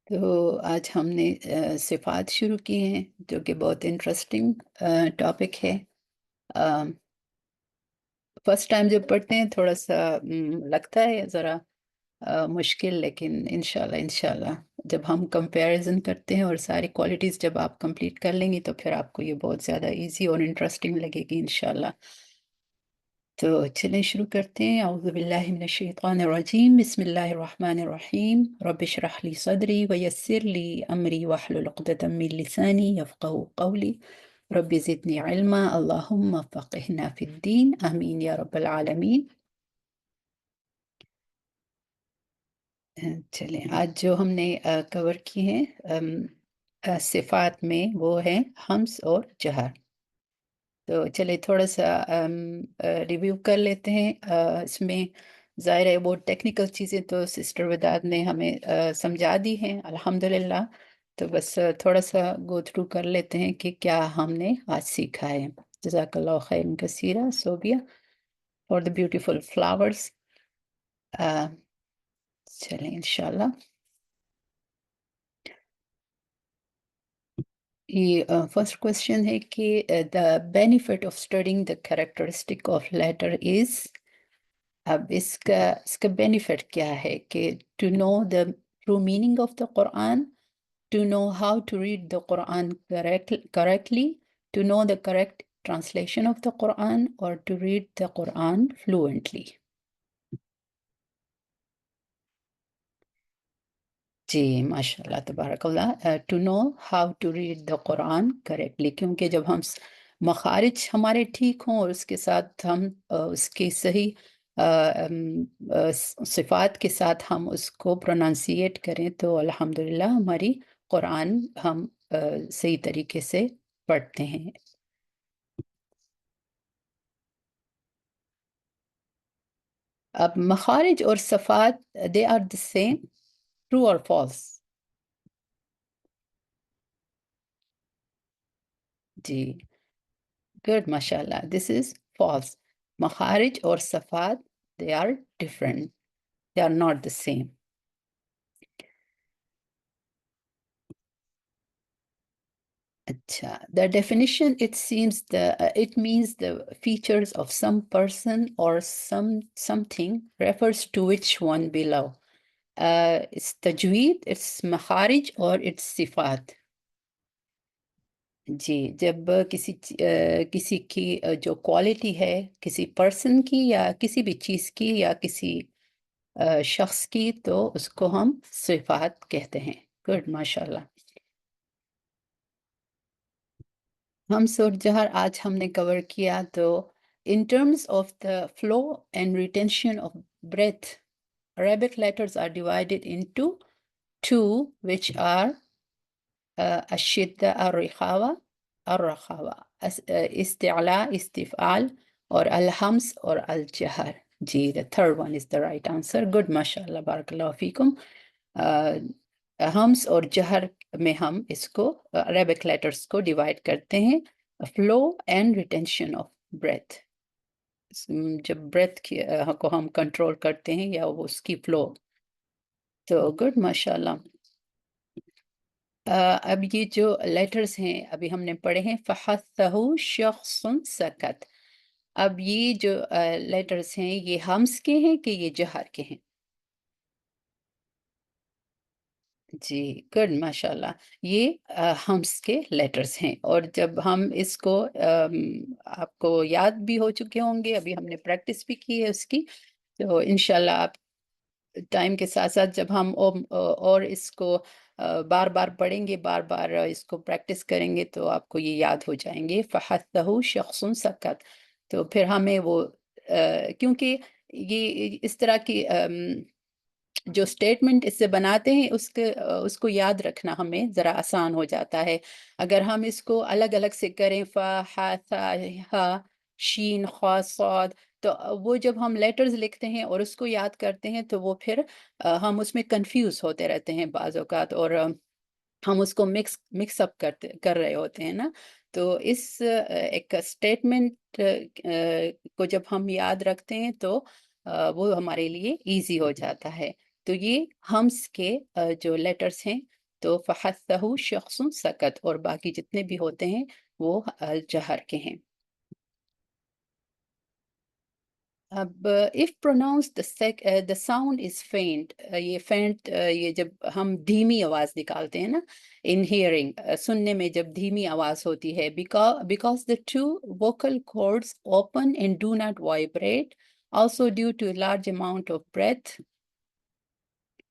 تو آج ہم نے صفات شروع کی ہیں جو کہ بہت انٹرسٹنگ ٹاپک ہے. فرسٹ ٹائم جب پڑھتے ہیں تھوڑا سا لگتا ہے ذرا مشکل لیکن انشاءاللہ جب ہم کمپیریزن کرتے ہیں اور ساری کوالٹیز جب آپ کمپلیٹ کر لیں گی تو پھر آپ کو یہ بہت زیادہ ایزی اور انٹرسٹنگ لگے گی انشاءاللہ. تو چلیں شروع کرتے ہیں. اعوذ باللہ من الشیطان الرجیم بسم اللہ الرحمن الرحیم. رب اشرح لی صدری ویسر لی امری واحلل عقدۃ من لسانی یفقهوا قولی. رب زدنی علما اللہم فقہنا فی الدین آمین یا رب العالمین. چلیں آج جو ہم نے کور کی ہیں صفات میں وہ ہیں ہمس اور جہر. تو چلے تھوڑا سا ریویو کر لیتے ہیں. اس میں ظاہر ہے وہ ٹیکنیکل چیزیں تو سسٹر وداد نے ہمیں سمجھا دی ہیں الحمدللہ، تو بس تھوڑا سا گو تھرو کر لیتے ہیں کہ کیا ہم نے آج سیکھا ہے. جزاک اللہ خیر کثیرہ Sobia for the beautiful flowers. چلیں انشاءاللہ. یہ فرسٹ کوشچن ہے کہ the benefit of studying the characteristic of letters is. اب اس کا بینیفٹ کیا ہے کہ to know the true meaning of the Quran, to know how to read the Quran correctly, to know the correct translation of the Quran, or to read the Quran fluently. جی ماشاء اللہ تبارک اللہ. To know how to read the Quran correctly, کیونکہ جب ہم مخارج ہمارے ٹھیک ہوں اور اس کے ساتھ ہم اس کی صحیح صفات کے ساتھ ہم اس کو پروننسیٹ کریں تو الحمدللہ ہماری قرآن ہم صحیح طریقے سے پڑھتے ہیں. اب مخارج اور صفات they are the same, true or false؟ G good ماشاءاللہ. this is false. مخارج اور صفات they are different, they are not the same. اچھا. the definition it seems it means the features of some person or something refers to which one below. It's تجوید، it's مخارج اور it's صفات. جی جب کسی کی جو quality ہے کسی پرسن کی یا کسی بھی چیز کی یا کسی شخص کی تو اس کو ہم صفات کہتے ہیں. گڈ ماشاءاللہ. ہمس اور جہر آج ہم نے کور کیا. تو in terms of the flow and retention of breath, Arabic letters are divided into two, which are الشدة الرخاوة الرخاوة، استعلاء استفعال، اور الحمس اور الجہر. جی the third one is the right answer. good ماشاءاللہ بارک اللہ فیکم. ہمس اور جہر میں ہم اس کو عربک لیٹرز کو ڈیوائڈ کرتے ہیں. Flow and retention of breath, جب بریتھ کو ہم کنٹرول کرتے ہیں یا اس کی فلو. تو گڈ ماشاءاللہ. اب یہ جو لیٹرز ہیں ابھی ہم نے پڑھے ہیں فَحَثَّهُ شَخْصٌ سَكَتْ. اب یہ جو لیٹرز ہیں یہ ہمس کے ہیں کہ یہ جہر کے ہیں؟ جی گڈ ماشاءاللہ. یہ ہمس کے لیٹرز ہیں، اور جب ہم اس کو آپ کو یاد بھی ہو چکے ہوں گے، ابھی ہم نے پریکٹس بھی کی ہے اس کی، تو انشاءاللہ آپ ٹائم کے ساتھ ساتھ جب ہم اور اس کو بار بار پڑھیں گے، بار بار اس کو پریکٹس کریں گے تو آپ کو یہ یاد ہو جائیں گے. فَحَثَّهُ شَخْصٌ سَكَتْ. تو پھر ہمیں وہ کیونکہ یہ اس طرح کی جو سٹیٹمنٹ اس سے بناتے ہیں اس کو یاد رکھنا ہمیں ذرا آسان ہو جاتا ہے. اگر ہم اس کو الگ الگ سے کریں فا ہا ثا ہا شین خا صاد، تو وہ جب ہم لیٹرز لکھتے ہیں اور اس کو یاد کرتے ہیں تو وہ پھر ہم اس میں کنفیوز ہوتے رہتے ہیں بعض اوقات، اور ہم اس کو مکس اپ کر رہے ہوتے ہیں نا. تو اس ایک اسٹیٹمنٹ کو جب ہم یاد رکھتے ہیں تو وہ ہمارے لیے ایزی ہو جاتا ہے. تو یہ ہمس کے جو لیٹرز ہیں تو فَحَثَّهُ شَخْصٌ سَكَتْ، اور باقی جتنے بھی ہوتے ہیں وہ الجہر کے ہیں. اب if pronounced the sound is faint، یہ faint یہ جب ہم دھیمی آواز نکالتے ہیں نا in hearing، سننے میں جب دھیمی آواز ہوتی ہے because the two vocal cords open and do not vibrate, also due to a large amount of breath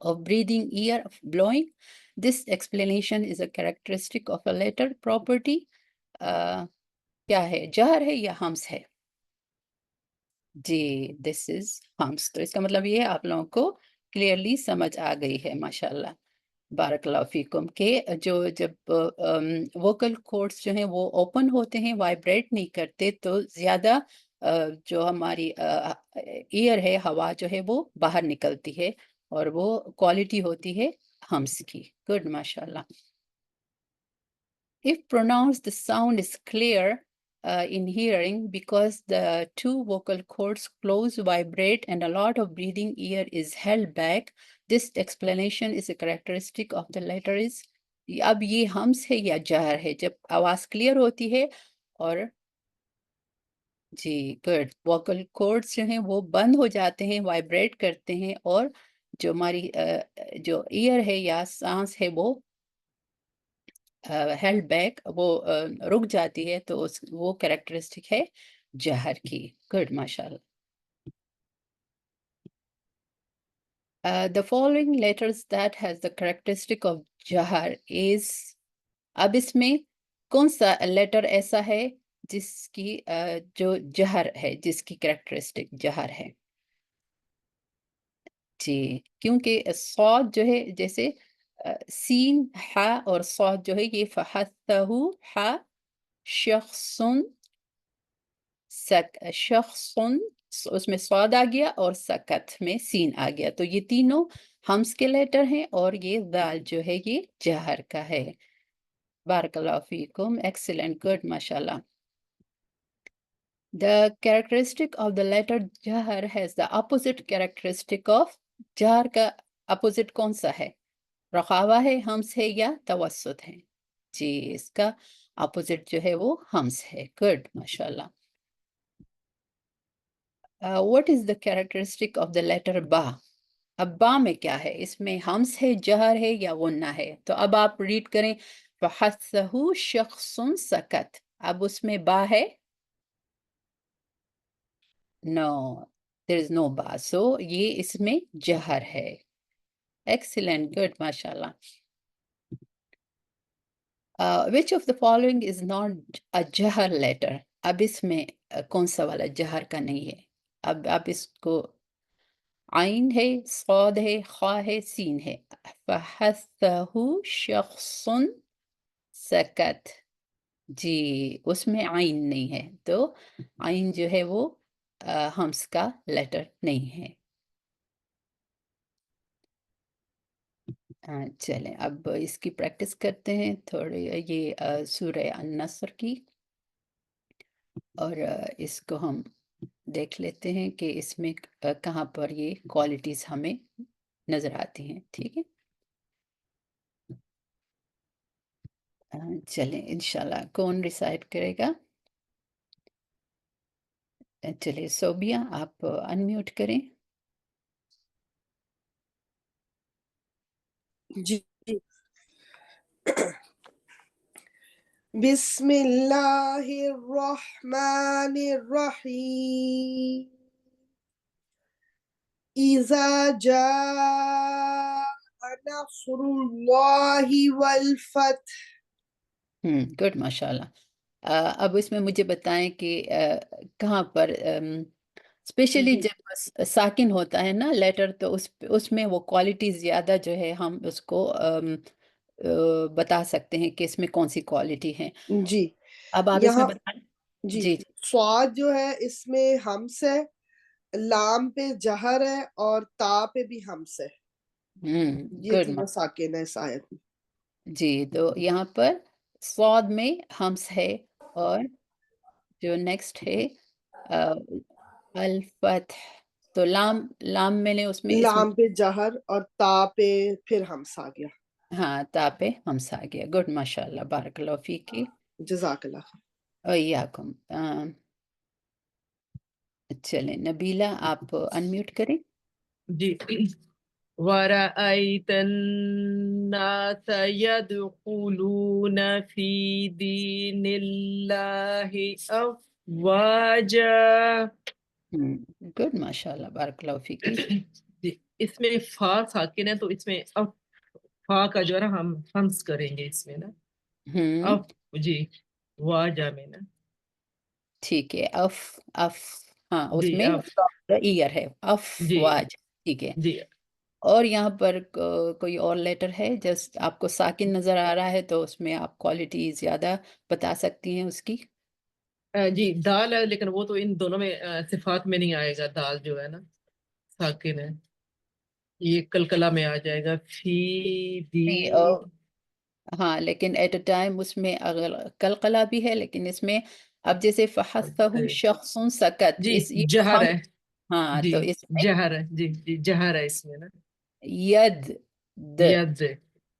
of breathing ear of blowing. This explanation is a characteristic of a letter property. کیا ہے، جہر ہے یا ہمس ہے؟ جی دس از ہمس. تو اس کا مطلب یہ ہے آپ لوگوں کو کلیئرلی سمجھ آ گئی ہے ماشاءاللہ بارک اللہ فیکم کہ جب ووکل کورڈز جو ہیں وہ اوپن ہوتے ہیں، وائبریٹ نہیں کرتے، تو زیادہ جو ہماری ایئر ہے، ہوا جو ہے وہ باہر نکلتی ہے، اور وہ کوالٹی ہوتی ہے ہمس کی. گڈ، ماشاء اللہ. If pronounced, the sound is clear in hearing because the two vocal cords close, vibrate, and a lot of breathing air is held back. This explanation is a characteristic of the letter is. اب یہ ہمس ہے یا جہر ہے؟ جب آواز clear ہوتی ہے اور جی گڈ، ووکل کورڈز جو ہیں وہ بند ہو جاتے ہیں، وائبریٹ کرتے ہیں، اور جو ہماری جو ایئر ہے یا سانس ہے وہ ہیلڈ بیک، وہ رک جاتی ہے، تو وہ کریکٹرسٹک ہے جہر کی. گڈ، ماشاء اللہ. The following letters that has the characteristic of جہر is. اب اس میں کون سا لیٹر ایسا ہے جس کی جو جہر ہے، جس کی کریکٹرسٹک جہر ہے؟ جی، کیونکہ صاد جو ہے، جیسے سین ح اور صاد جو ہے یہ فحثہ ح، شخص شخص، اس میں صاد آ گیا اور سکت میں سین آ گیا، تو یہ تینوں ہمس کے لیٹر ہیں، اور یہ دال جو ہے یہ جہر کا ہے. بارک اللہ فیکم، ایکسلنٹ، گڈ، ماشاء اللہ. The characteristic of the letter جہر has the opposite characteristic of. جہر کا اپوزٹ کون سا ہے؟ رخاوہ ہے، ہمس ہے، یا توسط ہے؟ جی، اس کا اپوزٹ جو ہے وہ ہمس ہے. گڈ، ماشاء اللہ. What is the characteristic of the letter با؟ اب با میں کیا ہے؟ اس میں ہمس ہے، جہر ہے، یا غنہ ہے؟ تو اب آپ ریڈ کریں، فحثہ شخص سکت. اب اس میں با ہے؟ No, there is no ba. So یہ اس میں جہر ہے. Excellent, good, mashallah. Which of the following is not a جہر letter؟ اب اس میں کون سا والا جہر کا نہیں ہے؟ اب آپ اس کو عین ہے، صاد ہے، خا ہے، سین ہے. فحثہ شخص سکت. جی، اس میں عین نہیں ہے، تو عین جو ہے وہ ہمس کا لیٹر نہیں ہے. چلیں اب اس کی پریکٹس کرتے ہیں تھوڑی، یہ سورہ النصر کی، اور اس کو ہم دیکھ لیتے ہیں کہ اس میں کہاں پر یہ کوالٹیز ہمیں نظر آتی ہیں. ٹھیک ہے، چلیں انشاءاللہ کون ریسائٹ کرے گا؟ چلے صوبیہ، آپ انمیوٹ کریں. جی، بسم اللہ الرحمن الرحیم. اذا جاء نصر اللہ والفتح. گڈ، ماشاء اللہ. اب اس میں مجھے بتائیں کہ کہاں پر اسپیشلی جب ساکن ہوتا ہے نا لیٹر، تو اس میں وہ کوالٹی زیادہ جو ہے ہم اس کو بتا سکتے ہیں کہ اس میں کون سی کوالٹی ہے. جی، اب آپ اس میں یہاں بتائیں. جی، جی صاد جو ہے اس میں ہمس ہے، لام پہ جہر ہے، اور تا پہ بھی ہمس ہے. یہ گڈ. تینوں ساکن ہے اس آیت میں. جی، تو یہاں پر صاد میں ہمس ہے، اور جو نیکسٹ ہے الفتح، تو لام میں نے اس میں لام پہ جہر اور تا پہ پھر ہمس آ گیا. ہاں، تا پہ ہمس آ گیا. گڈ، ماشاء اللہ، بارک اللہ فیکی. جزاک اللہ خیر. وإياكم. چلیں نبیلہ، آپ انمیوٹ کریں. جی. وَرَأَيْتَ النَّاسَ يَدْخُلُونَ فِي دِينِ اللَّهِ أَفْوَاجًا. گڈ، ماشاء اللہ، بارک اللہ فیکی. اس میں فا ساکن ہے، تو اس میں فا کا جو ہے نا ہم ہمس کریں گے اس میں نا. جی، واجا میں نا. ٹھیک ہے، ہاں اس جی، میں ایئر ہے، جی افواج. ٹھیک ہے. جی. اور یہاں پر کوئی اور لیٹر ہے جسٹ آپ کو ساکن نظر آ رہا ہے، تو اس میں آپ کوالٹی زیادہ بتا سکتی ہیں اس کی. جی دال ہے، لیکن وہ تو ان دونوں میں صفات میں نہیں آئے گا، دال جو ہے نا ساکن ہے، یہ کلکلا میں آ جائے گا، فی دی. نہیں، ہاں لیکن ایٹ اے ٹائم اس میں اگر قلقلہ بھی ہے، لیکن اس میں اب جیسے فحثہ شخص سکت، جی یہ تو جہر ہم، ہے، ہاں جی تو اس میں جہر ہے، جی جی جہر ہے اس میں نا، ید ید،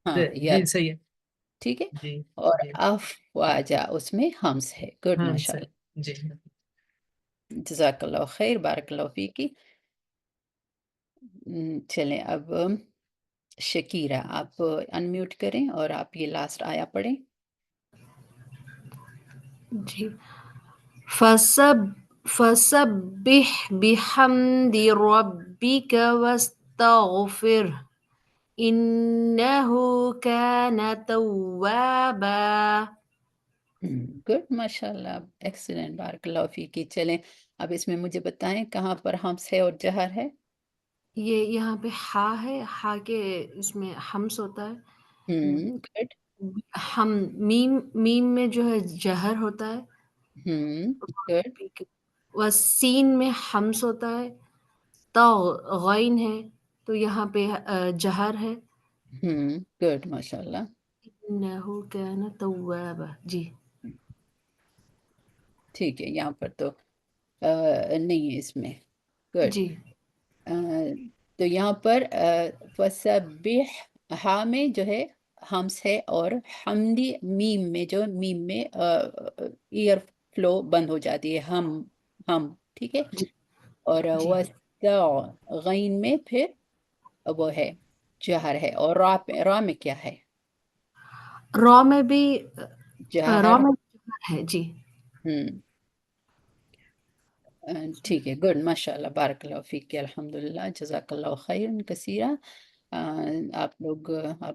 ہاں جی ید، صحیح ہے، ٹھیک ہے، جی اور جی افواجا اس میں ہمس ہے. گڈ، ہاں ماشاء صحیح، جی اللہ، جزاک اللہ خیر، بارک اللہ فیکی. چلیں اب شکیرہ آپ انمیوٹ کریں اور آپ یہ لاسٹ آیا پڑھیں. جی. فسبح بحمد ربك واستغفر إنه كان توابا. گڈ، ماشاء اللہ، ایکسلنٹ، بارک اللہ فیکی. چلیں اب اس میں مجھے بتائیں کہاں پر ہمس ہے اور جہر ہے. یہ یہاں پہ ہا ہے، ہا کے اس میں ہمس ہوتا ہے. گڈ. ہم میم میں جو ہے جہر ہوتا ہے، گڈ. و سین میں ہمس ہوتا ہے، تا غین ہے تو یہاں پہ جہر ہے. گڈ، ماشاء اللہ. انہو کان توابا. جی ٹھیک ہے، یہاں پر تو نہیں ہے اس میں. گڈ. جی تو یہاں پر فسبح، ہا میں جو ہے ہمس ہے، اور حمدی میم میں جو میم میں ایئر فلو بند ہو جاتی ہے، ہم ٹھیک ہے. جی اور جی. غین میں پھر وہ ہے جہر ہے. اور را میں کیا ہے؟ را میں بھی را جہر. میں جہر ہے. جی ہم ٹھیک ہے، گڈ، ماشاء اللہ، بارک اللہ فیک، الحمد للہ، جزاک اللہ خیر کثیرہ. آپ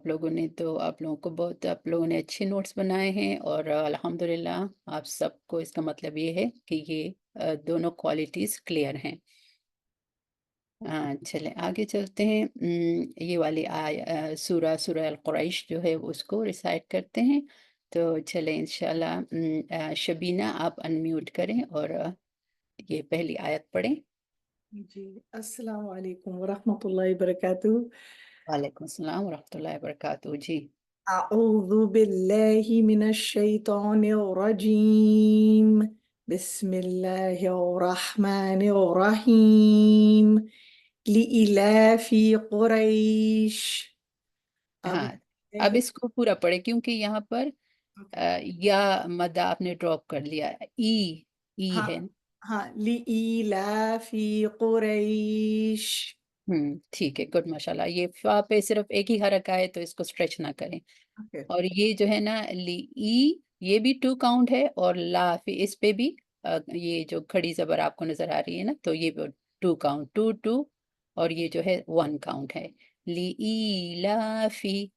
لوگوں نے تو آپ لوگوں نے اچھے نوٹس بنائے ہیں، اور الحمد للہ آپ سب کو اس کا مطلب یہ ہے کہ یہ دونوں کوالٹیز کلیئر ہیں. چلیں آگے چلتے ہیں. یہ والی سورہ القریش جو ہے اس کو ریسائٹ کرتے ہیں. تو چلیں انشاءاللہ شبینہ آپ انمیوٹ کریں اور یہ پہلی آیت پڑھیں. جی، السلام علیکم ورحمۃ اللہ وبرکاتہ. وعلیکم السلام ورحمۃ اللہ وبرکاتہ. جی. اعوذ باللہ من الشیطان الرجیم، بسم اللہ الرحمن الرحیم، لإلاف قریش. اب اب اس کو پورا پڑھیں کیونکہ یہاں پر یا مدہ آپ نے ڈراپ کر لیا، ای ہاں ہے. ہاں، لإلاف قریش. ٹھیک ہے، گڈ، ماشاء اللہ. یہ فا پہ صرف ایک ہی حرکہ ہے تو اس کو اسٹریچ نہ کریں. Okay. اور یہ جو ہے نا ای، یہ بھی 2 کاؤنٹ ہے، اور لا فی اس پہ بھی یہ جو کھڑی زبر آپ کو نظر آ رہی ہے نا، تو یہ 2 کاؤنٹ، 2 اور یہ جو ہے 1 کاؤنٹ ہے. لإیلافی،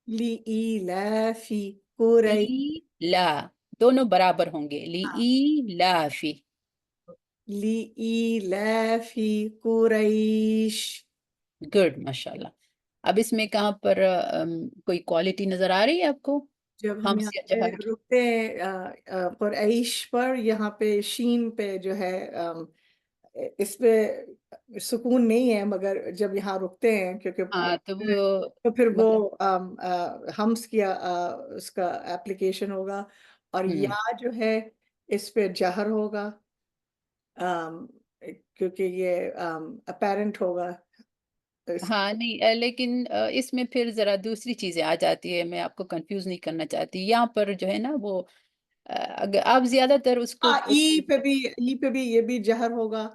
لإلاف قریش. لا دونوں برابر ہوں گے. لإیلافی. لإلاف قریش. گڈ، ماشاء اللہ. اب اس میں کہاں پر کوئی کوالٹی نظر آ رہی ہے آپ کو؟ جب ہم ہمس یہاں یا پہ جہر کی؟ رکتے ہیں قریش پر، یہاں پہ شین پہ جو ہے اس پہ سکون نہیں ہے، مگر جب یہاں رکتے ہیں ہاں تو وہ تو پھر وہ مطلب ہمس کیا اس کا ایپلیکیشن ہوگا، اور یا جو ہے اس پہ جہر ہوگا، کیونکہ یہ اپیرنٹ ہوگا. ہاں نہیں، لیکن اس میں پھر ذرا دوسری چیزیں آ جاتی ہے، میں آپ کو کنفیوز نہیں کرنا چاہتی. یہاں پر جو ہے نا وہ اگر آپ زیادہ تر اس کو ای پہ بھی یہ بھی جہر ہوگا،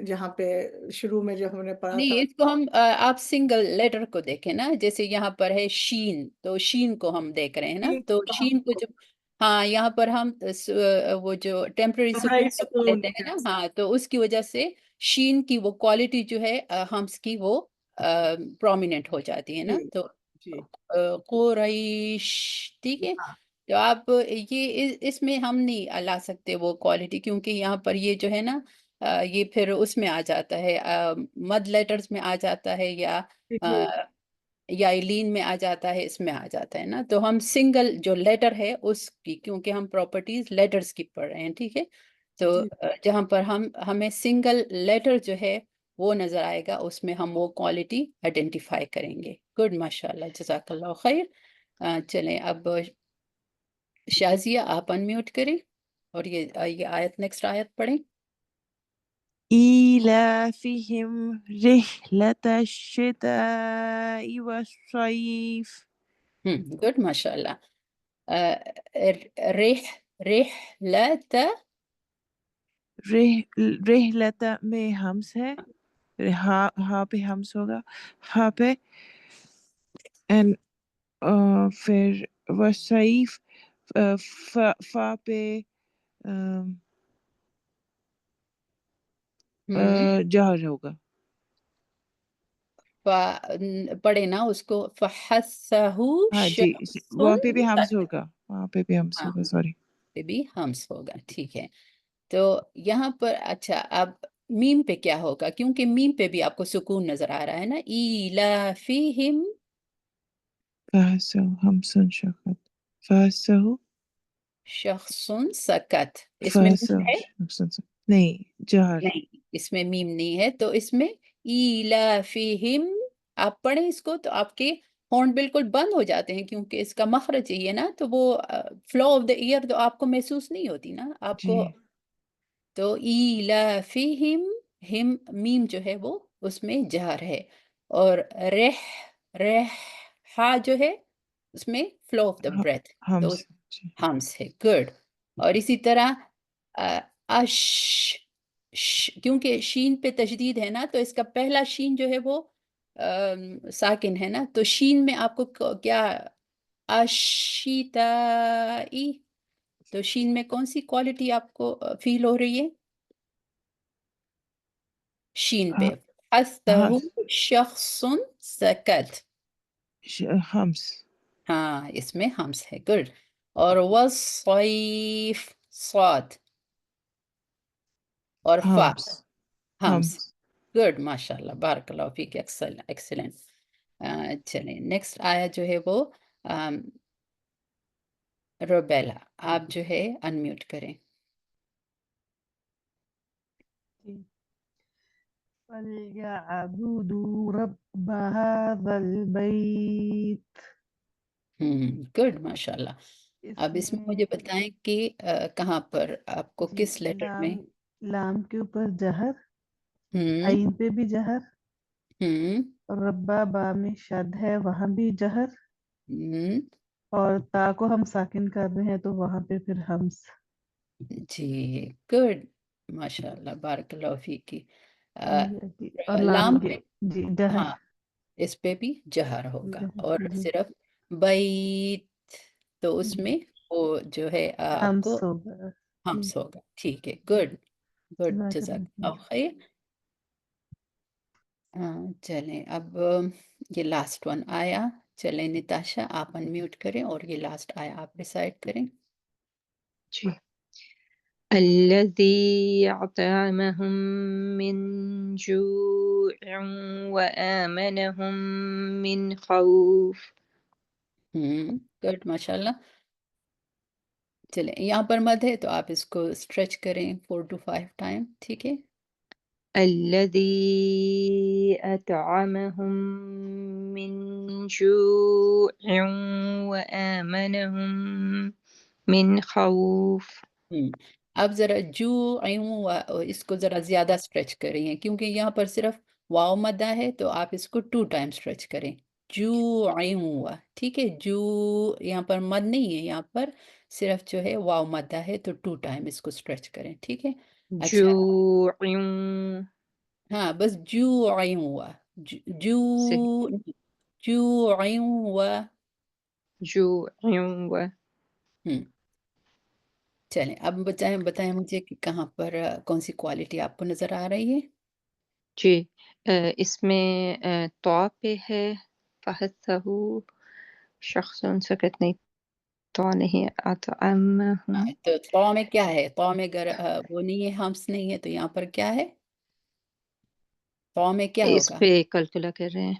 جہاں پہ شروع میں جو ہم نے پڑھا تھا. نہیں، اس کو ہم آپ سنگل لیٹر کو دیکھیں نا، جیسے یہاں پر ہے شین، تو شین کو ہم دیکھ رہے ہیں نا، تو شین کو جب ہاں یہاں پر ہم وہ جو ٹیمپرری سکون لیتے ہیں نا، ہاں تو اس کی وجہ سے شین کی وہ کوالٹی جو ہے ہمس کی وہ پرومیننٹ ہو جاتی ہے نا. تو قریش، ٹھیک ہے. تو آپ یہ اس میں ہم نہیں لا سکتے وہ کوالٹی، کیونکہ یہاں پر یہ جو ہے نا یہ پھر اس میں آ جاتا ہے، مد لیٹرز میں آ جاتا ہے، یا یا لین میں آ جاتا ہے، اس میں آ جاتا ہے نا، تو ہم سنگل جو لیٹر ہے اس کی، کیونکہ ہم پراپرٹیز لیٹرز کی پڑھ رہے ہیں، ٹھیک ہے، تو جی جہاں پر ہمیں سنگل لیٹر جو ہے وہ نظر آئے گا، اس میں ہم وہ کوالٹی آئیڈینٹیفائی کریں گے. گڈ، ماشاء اللہ، جزاک اللہ خیر. چلیں اب شازیہ آپ انمیوٹ کریں اور یہ آیت، نیکسٹ آیت پڑھیں. إيلافهم رحلة الشتاء والصيف. گڈ، ماشاء اللہ. رحلت رحلة میں ہمس ہے، ہاں پہ ہمس ہوگا، ہاں پہ and پھر وصیف فا پہ جہر ہوگا. پڑھے نا اس کو، فحسہ ہاں جی، شخص وہاں پہ بھی ہمس ہوگا، وہاں پہ بھی ہمس ہاں ہوگا، سوری. پہ بھی ہمس ہوگا، ٹھیک ہے. تو یہاں پر اچھا اب میم پہ کیا ہوگا، کیونکہ میم پہ بھی آپ کو سکون نظر آ رہا ہے نا. ایلافہم فحسہ ہمسن شخص، فحسہ شخص سکت، اس میں فحسہ میم ہے شخص، نہیں جہر. نہیں، اس میں میم نہیں ہے، تو اس میں ایلافہم آپ پڑھیں اس کو تو آپ کے ہونٹ بالکل بند ہو جاتے ہیں، کیونکہ اس کا مخرج چاہیے نا، تو وہ فلو آف دا ایئر تو آپ کو محسوس نہیں ہوتی نا آپ جی کو. تو ایلافہم، ہم میم جو ہے وہ اس میں جہر ہے، اور رہ ہا جو ہے اس میں فلو آف دا بریتھ، تو ہمس. جی ہمس ہے. گڈ. اور اسی طرح اش کیونکہ شین پہ تشدید ہے نا، تو اس کا پہلا شین جو ہے وہ ساکن ہے نا، تو شین میں آپ کو کیا، اشیتائی، تو شین میں کون سی کوالٹی آپ کو فیل ہو رہی ہے شین پہ؟ حسہ شخص سکت، ہمس. ہاں اس میں ہمس ہے. گڈ. اور والصیف صاد اور فا ہمس. ہمس. ہمس. گڈ، ماشاء اللہ، بارک اللہ فیک، ایکسلنٹ. چلیں نیکسٹ آیا جو ہے وہ روبیلا، آپ جو ہے انمیوٹ کریں. فَلْيَعْبُدُوا رَبَّ هَذَا الْبَيْتِ. گڈ، ماشاء اللہ. اب اس میں مجھے بتائیں کہ کہاں پر آپ کو جی، کس لیٹر میں؟ لام کے اوپر جہر، ہوں عین پہ بھی جہر، ہوں اور ربا با میں شد ہے وہاں بھی جہر، ہوں اور تا کو ہم ساکن کر رہے ہیں تو وہاں پہ پھر ہمس. جی گڈ، ماشاء اللہ، بارک اللہ فیک کی. جی، اور لام لام پہ، جی جہر. ہاں اس پہ بھی جہر ہوگا، اور جی صرف بیت تو اس میں وہ جو ہے آپ کو ہمس ہوگا. جی، ہمس ہوگا. ٹھیک ہے، گڈ گڈ، جزاک جزاک اللہ. اللہ خیر. چلیں اب یہ لاسٹ ون آیا، چلیں نتاشا آپ انمیوٹ کریں اور یہ لاسٹ آیا آپ ریسائٹ کریں. جی. الذي أطعمهم من جوع وآمنهم من خوف. گڈ، ماشاء اللہ. چلیں یہاں پر مد ہے تو آپ اس کو اسٹریچ کریں 4 to 5 ٹائم، ٹھیک ہے. الذي أطعمهم من جوع وآمنهم من خوف. اب ذرا اس کو ذرا زیادہ اسٹریچ کریں ہیں، کیونکہ یہاں پر صرف واو مدہ ہے، تو آپ اس کو 2 ٹائم اسٹریچ کریں. ٹھیک ہے، یہاں پر مد نہیں ہے، یہاں پر صرف جو ہے واو مدہ ہے، تو 2 ٹائم اس کو اسٹریچ کریں، ٹھیک ہے. اچھا، جوع ہاں بس جو جوع چلیں اب بتائیں مجھے کہ کہاں پر کون سی کوالٹی آپ کو نظر آ رہی ہے. جی، اس میں طا پہ ہے، فحسہ شخص سکت، نہیں طا نہیں، اطعمہم. تو طا میں کیا ہے؟ طا میں اگر وہ نہیں ہے، ہمس نہیں ہے، تو یہاں پر کیا ہے؟ طا میں کیا اس ہوگا؟ پہ کلکلہ کر رہے ہیں.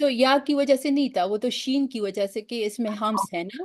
تو یا کی وجہ سے نہیں تھا, وہ تو شین کی وجہ سے کہ اس میں ہمس ہے نا,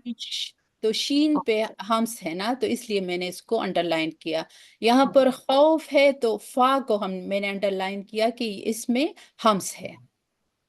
قریش, تو شین پہ ہمس ہے نا, تو اس لیے میں نے اس کو انڈر لائن کیا. یہاں پر خوف ہے تو فا کو میں نے انڈر لائن کیا کہ اس میں ہمس ہے.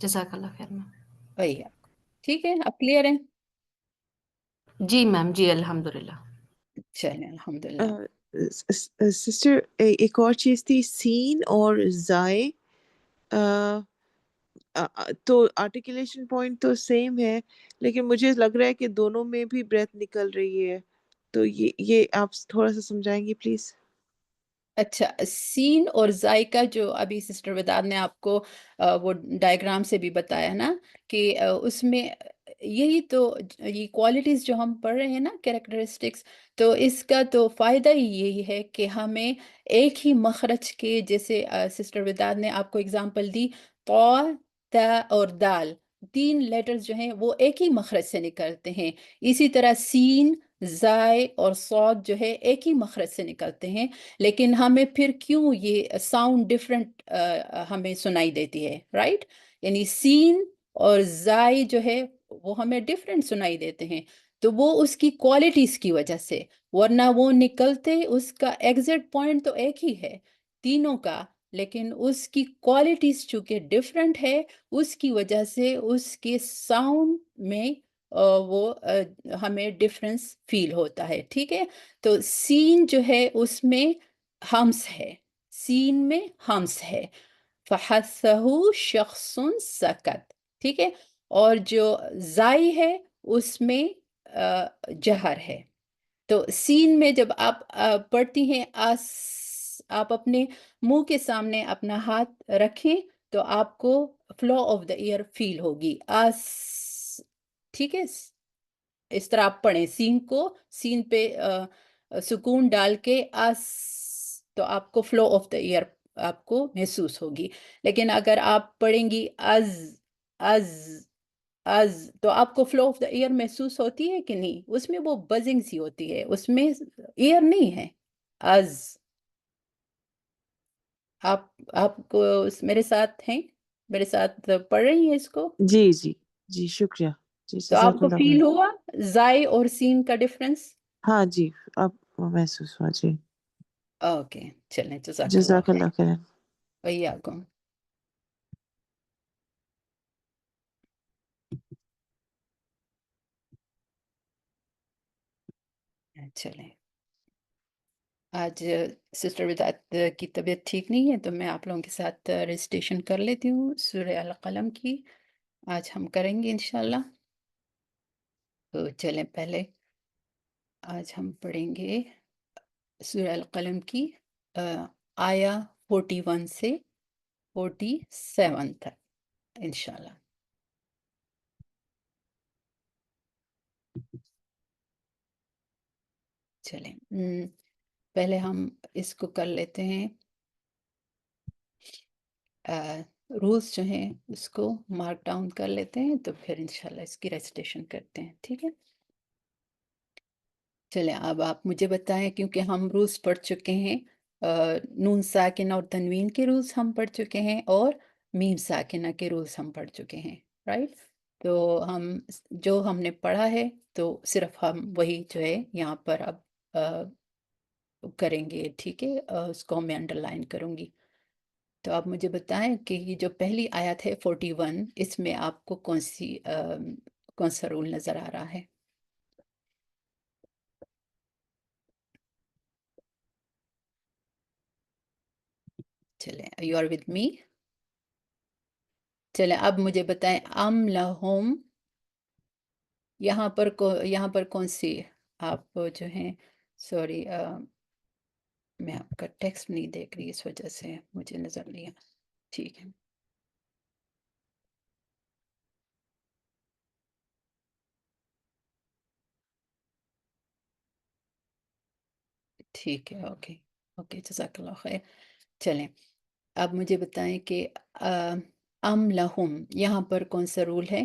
جزاک اللہ خیر میم. وہی ہے. ٹھیک ہے, اب کلیئر ہے. جی میم, جی الحمدللہ. چلیں الحمدللہ. سسٹر ایک اور چیز تھی, سین اور زائے, تو آرٹیکولیشن پوائنٹ تو سیم ہے, لیکن مجھے لگ رہا ہے کہ دونوں میں بھی بریتھ نکل رہی ہے, تو یہ آپ تھوڑا سا سمجھائیں گے پلیز. اچھا, سین اور ذائقہ جو ابھی سسٹر وداد نے آپ کو وہ ڈائیگرام سے بھی بتایا نا, کہ اس میں یہی تو یہ کوالٹیز جو ہم پڑھ رہے ہیں نا, کیریکٹرسٹکس, تو اس کا تو فائدہ ہی یہی ہے کہ ہمیں ایک ہی مخرج کے, جیسے سسٹر وداد نے آپ کو اگزامپل دی, طا, تا اور دال, 3 لیٹرز جو ہیں وہ ایک ہی مخرج سے نکلتے ہیں. اسی طرح سین, زائے اور صاد جو ہے ایک ہی مخرج سے نکلتے ہیں, لیکن ہمیں پھر کیوں یہ ساؤنڈ ڈفرینٹ ہمیں سنائی دیتی ہے, رائٹ. یعنی سین اور زائی جو ہے وہ ہمیں ڈفرینٹ سنائی دیتے ہیں, تو وہ اس کی کوالٹیز کی وجہ سے, ورنہ وہ نکلتے اس کا ایگزٹ پوائنٹ تو ایک ہی ہے تینوں کا, لیکن اس کی کوالٹیز چونکہ ڈفرینٹ ہے, اس کی وجہ سے اس کے ساؤنڈ میں وہ ہمیں ڈفرینس فیل ہوتا ہے. ٹھیک ہے, تو سین جو ہے اس میں ہمس ہے, سین میں ہمس ہے, فحسہ شخص سکت. ٹھیک ہے, اور جو زائی ہے اس میں جہر ہے. تو سین میں جب آپ پڑھتی ہیں اس, آپ اپنے منہ کے سامنے اپنا ہاتھ رکھیں تو آپ کو فلو آف دا ایئر فیل ہوگی, اس. ٹھیک ہے, اس طرح آپ پڑھیں سین کو, سین پہ سکون ڈال کے اس, تو آپ کو فلو آف دا ایئر آپ کو محسوس ہوگی. لیکن اگر آپ پڑھیں گی از, تو آپ کو فلو آف دا ایئر محسوس ہوتی ہے کہ نہیں, اس میں وہ بزنگ سی ہوتی ہے, اس میں ایئر نہیں ہے. از, آپ کو میرے ساتھ ہیں, میرے ساتھ پڑھ رہی ہیں اس کو, جی جی جی, شکریہ جی, تو آپ جزاک کو اللہ خیر. فیل ہوا زائی اور سین کا ڈفرینس؟ ہاں جی, اب محسوس ہوا جی. اوکے, چلیں, جزاک اللہ جزاک خیر. اللہ خیر. ویاکم. چلیں, آج سسٹر وداد کی طبیعت ٹھیک نہیں ہے, تو میں آپ لوگوں کے ساتھ رجسٹریشن کر لیتی ہوں سورہ القلم کی. آج ہم کریں گے انشاءاللہ. تو چلیں, پہلے آج ہم پڑھیں گے سورہ القلم کی آیا 41 سے 47 تک انشاءاللہ. چلیں, پہلے ہم اس کو کر لیتے ہیں, رولز جو ہیں اس کو مارک ڈاؤن کر لیتے ہیں, تو پھر انشاءاللہ اس کی ریسٹیشن کرتے ہیں. ٹھیک ہے, چلیں, اب آپ مجھے بتائیں, کیونکہ ہم رولز پڑھ چکے ہیں, نون ساکن اور تنوین کے رولز ہم پڑھ چکے ہیں, اور میم ساکنہ کے رولز ہم پڑھ چکے ہیں, رائٹ. تو ہم نے پڑھا ہے تو صرف ہم وہی جو ہے یہاں پر اب کریں گے. ٹھیک ہے, اس کو میں انڈر لائن کروں گی. تو آپ مجھے بتائیں کہ یہ جو پہلی آیت ہے 41, اس میں آپ کو کون سا رول نظر آ رہا ہے؟ چلیں, یو آر ود می. چلیں, اب مجھے بتائیں, ام لہم, یہاں پر کون سی آپ جو ہیں, سوری میں آپ کا ٹیکسٹ نہیں دیکھ رہی, اس وجہ سے مجھے نظر نہیں آ. ٹھیک ہے, ٹھیک ہے, اوکے اوکے, جزاک اللہ خیر. چلیں, اب مجھے بتائیں کہ ام لہم, یہاں پر کون سا رول ہے؟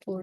4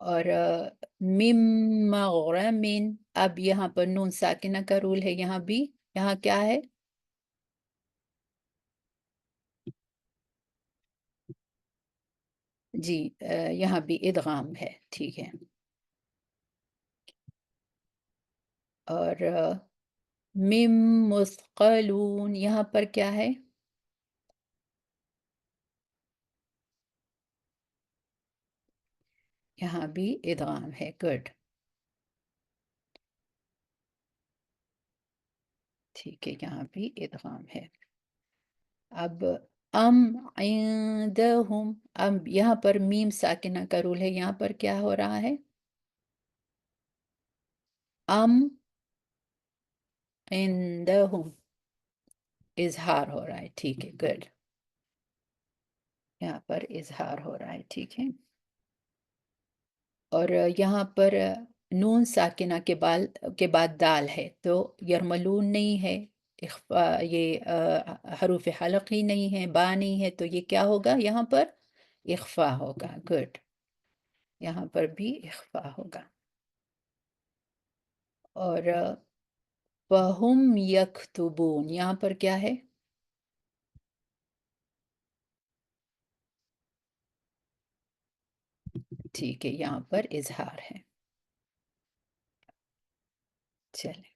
اور مم مغرمن، اب یہاں پر نون ساکنہ کا رول ہے، یہاں بھی، یہاں کیا ہے؟ جی یہاں بھی ادغام ہے، ٹھیک ہے. اور مم مثقلون، یہاں پر کیا ہے؟ یہاں بھی ادغام ہے. گڈ، ٹھیک ہے، یہاں بھی ادغام ہے. اب ام عندہم، اب یہاں پر میم ساکنہ کا رول ہے، یہاں پر کیا ہو رہا ہے؟ ام عندہم، اظہار ہو رہا ہے، ٹھیک ہے. گڈ، یہاں پر اظہار ہو رہا ہے، ٹھیک ہے. اور یہاں پر نون ساکنہ کے بعد دال ہے، تو یرملون نہیں ہے، یہ حروف حلق ہی نہیں ہے، با نہیں ہے، تو یہ کیا ہوگا؟ یہاں پر اخفا ہوگا. گڈ، یہاں پر بھی اخفا ہوگا. اور فَهُمْ يَكْتُبُونَ، یہاں پر کیا ہے؟ ٹھیک ہے، یہاں پر اظہار ہے. چلیں،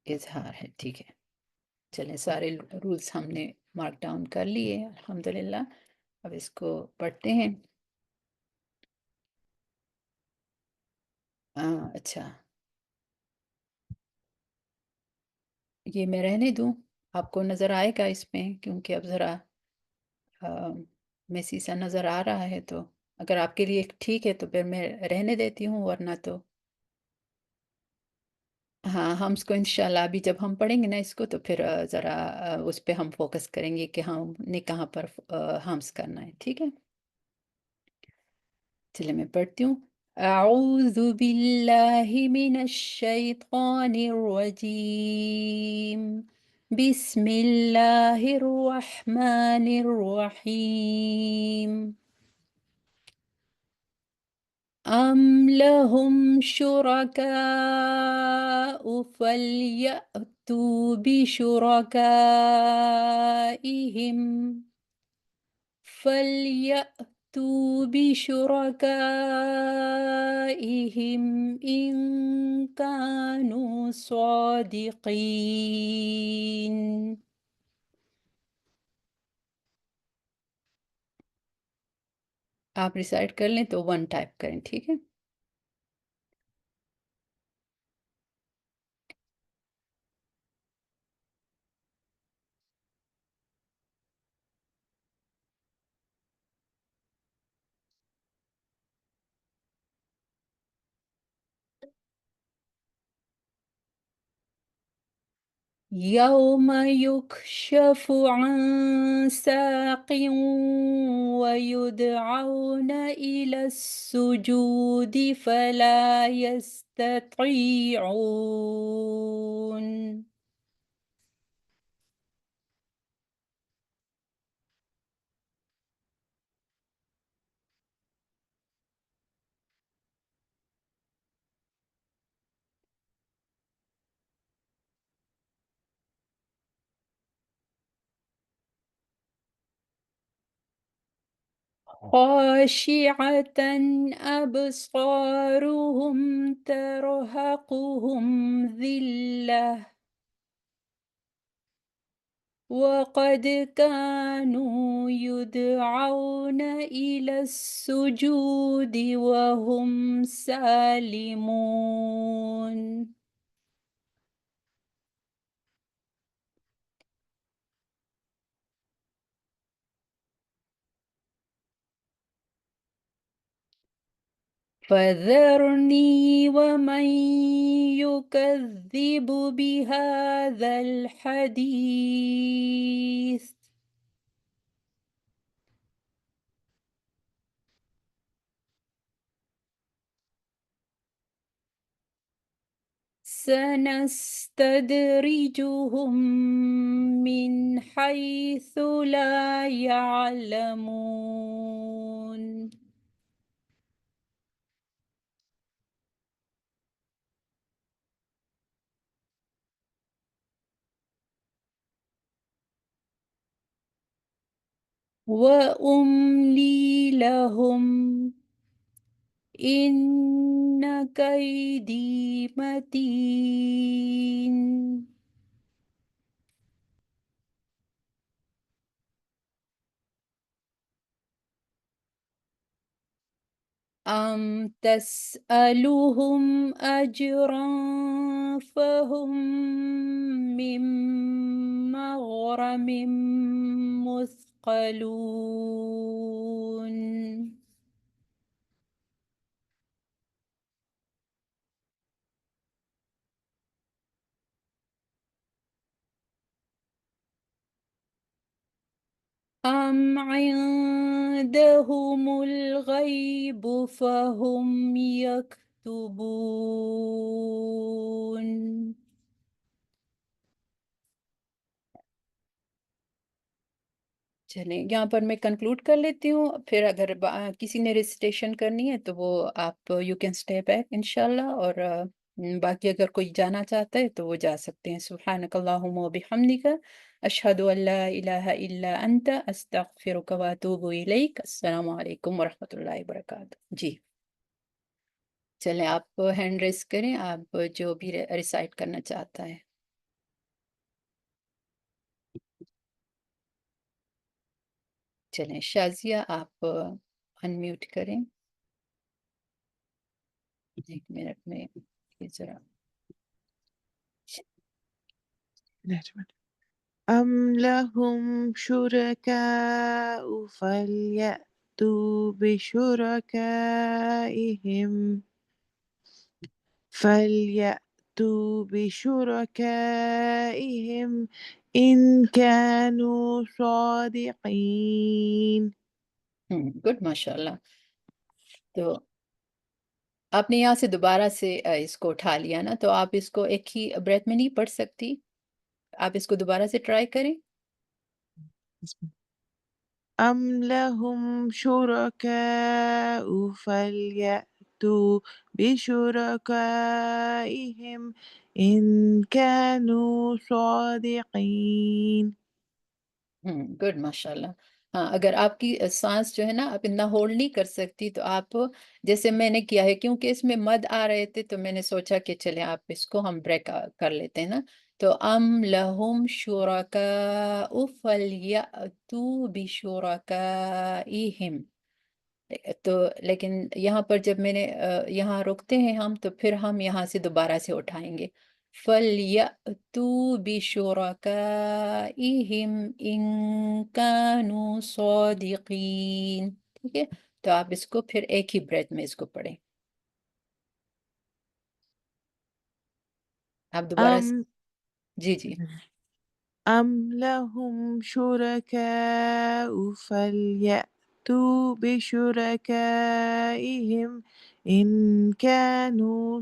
اظہار ہے، ٹھیک ہے. چلیں، سارے رولز ہم نے مارک ڈاؤن کر لیے الحمدللہ. اب اس کو پڑھتے ہیں. اچھا، یہ میں رہنے دوں، آپ کو نظر آئے گا اس میں، کیونکہ اب ذرا میسی سا نظر آ رہا ہے، تو اگر آپ کے لیے ٹھیک ہے تو پھر میں رہنے دیتی ہوں، ورنہ تو ہاں، ہم اس کو انشاءاللہ ابھی جب ہم پڑھیں گے نا اس کو، تو پھر ذرا اس پہ ہم فوکس کریں گے کہ ہم نے کہاں پر ہمس کرنا ہے. ٹھیک ہے، چلے میں پڑھتی ہوں. اعوذ باللہ من الشیطان الرجیم، بسم اللہ الرحمن الرحیم. ام لہم شرکاء فلیأتوا بشرکائہم ان کانوا صادقین. آپ ریسائٹ کر لیں تو 1 ٹائپ کریں، ٹھیک ہے. یوم یکشف عن ساق ویدعون الی السجود فلا یستطیعون. خاشعة أبصارهم ترهقهم ذلة وقد كانوا يدعون إلى السجود وهم سالمون. فذرني ومن يكذب بهذا الحديث سنستدرجهم من حيث لا يعلمون. وَأُمْلِي لَهُمْ إِنَّ كَيْدِي مَتِينٌ. أَمْ تَسْأَلُهُمْ أَجْرًا فَهُمْ مِنْ مَغْرَمٍ مُثْقَلُونَ. أَمْ عِندَهُمُ الْغَيْبُ فَهُمْ يَكْتُبُونَ. چلیں یہاں پر میں کنکلوڈ کر لیتی ہوں، پھر اگر کسی نے ریسیٹیشن کرنی ہے تو وہ آپ یو کین اسٹے بیک انشاءاللہ، اور باقی اگر کوئی جانا چاہتا ہے تو وہ جا سکتے ہیں. سبحانک اللہم و بحمدک، اشہد ان لا الہ الا انت، استغفرک و اتوب الیک. السلام علیکم ورحمۃ اللہ وبرکاتہ. جی چلیں آپ ہینڈ ریس کریں، آپ جو بھی ریسائٹ کرنا چاہتا ہے. چلیں شازیہ آپ انمیوٹ کریں. ایک منٹ میں یہ ذرا أم لهم شركاء فليأتوا بشركائهم إن كانوا صادقين. گڈ ماشاء اللہ. تو آپ نے یہاں سے دوبارہ سے اس کو اٹھا لیا نا، تو آپ اس کو ایک ہی بریتھ میں نہیں پڑھ سکتی، آپ اس کو دوبارہ سے ٹرائی کریں. أم لهم شركاء فليأتوا بشركائهم إن كانوا صادقين. گڈ ماشاء اللہ. ہاں اگر آپ کی سانس جو ہے نا آپ اتنا ہولڈ نہیں کر سکتی تو آپ جیسے میں نے کیا ہے، کیونکہ اس میں مد آ رہے تھے تو میں نے سوچا کہ چلیں آپ اس کو ہم بریک کر لیتے ہیں نا. تو ام لہم شرکاء فلیأتوا بشرکائہم. تو لیکن یہاں پر جب میں نے یہاں رکتے ہیں ہم، تو پھر ہم یہاں سے دوبارہ سے اٹھائیں گے. فَلْيَأْتُوا بِشُرَكَائِهِمْ إِن كَانُوا صَادِقِينَ. ٹھیک ہے، تو آپ اس کو پھر ایک ہی بریتھ میں اس کو پڑھیں. آپ دوبارہ أم جی جی. أم لهم شركاء فليأتوا بشركائهم إن كانوا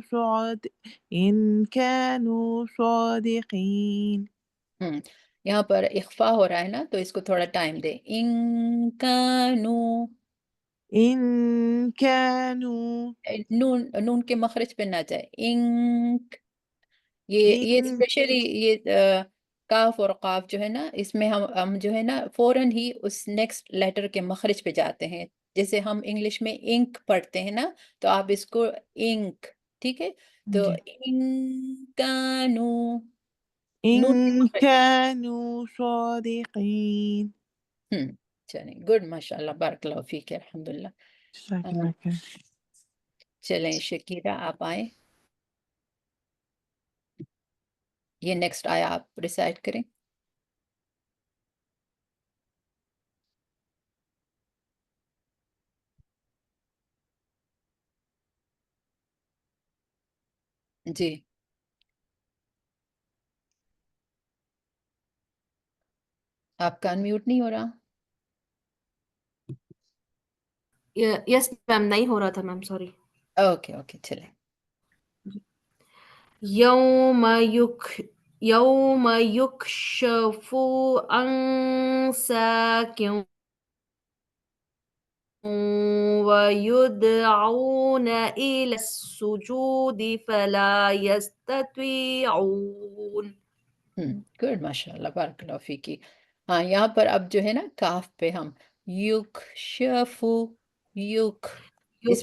صادقين. یہاں پر اخفا ہو رہا ہے نا، تو اس کو تھوڑا ٹائم دیں. إن كانوا، إن كانوا نون کے مخرج پہ نہ جائے. یہ إن اسپیشلی یہ کاف اور قاف جو ہے نا، اس میں ہم جو ہے نا فوراً ہی اس نیکسٹ لیٹر کے مخرج پہ جاتے ہیں. جیسے ہم انگلش میں انک پڑھتے ہیں نا، تو آپ اس کو انک، ٹھیک ہے. تو جی. ان کانو، إن نون کے مخرج پہ. كانوا صادقين. چلیں گڈ ماشاء اللہ، بارک اللہ فیک، الحمدللہ. جزاك الله خير. چلیں شکیرہ آپ آئیں، یہ نیکسٹ آیا آپ ریسائٹ کریں. جی آپ کا انمیوٹ نہیں ہو رہا. یس میم، نہیں ہو رہا تھا میم، سوری. اوکے اوکے چلیں. یوم یکشف عن ساق وَيُدْعَوْنَ إِلَى السُّجُودِ فَلَا يَسْتَطِيعُونَ. گڈ ماشاء اللہ، بارک اللہ فیکی. ہاں یہاں پر اب جو ہے نا کاف پہ ہم یکشفو یک اس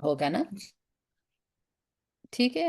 ہوگا نا. ٹھیک ہے.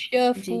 شفو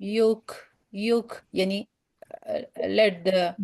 یوک یوک یعنی لیٹ دا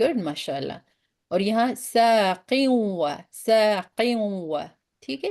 گڈ ماشاء اللہ. اور یہاں ساقیوں ساقیوں. ٹھیک ہے.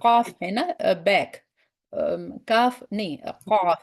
قاف ہے نا بیک. کاف نہیں قاف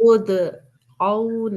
يدعون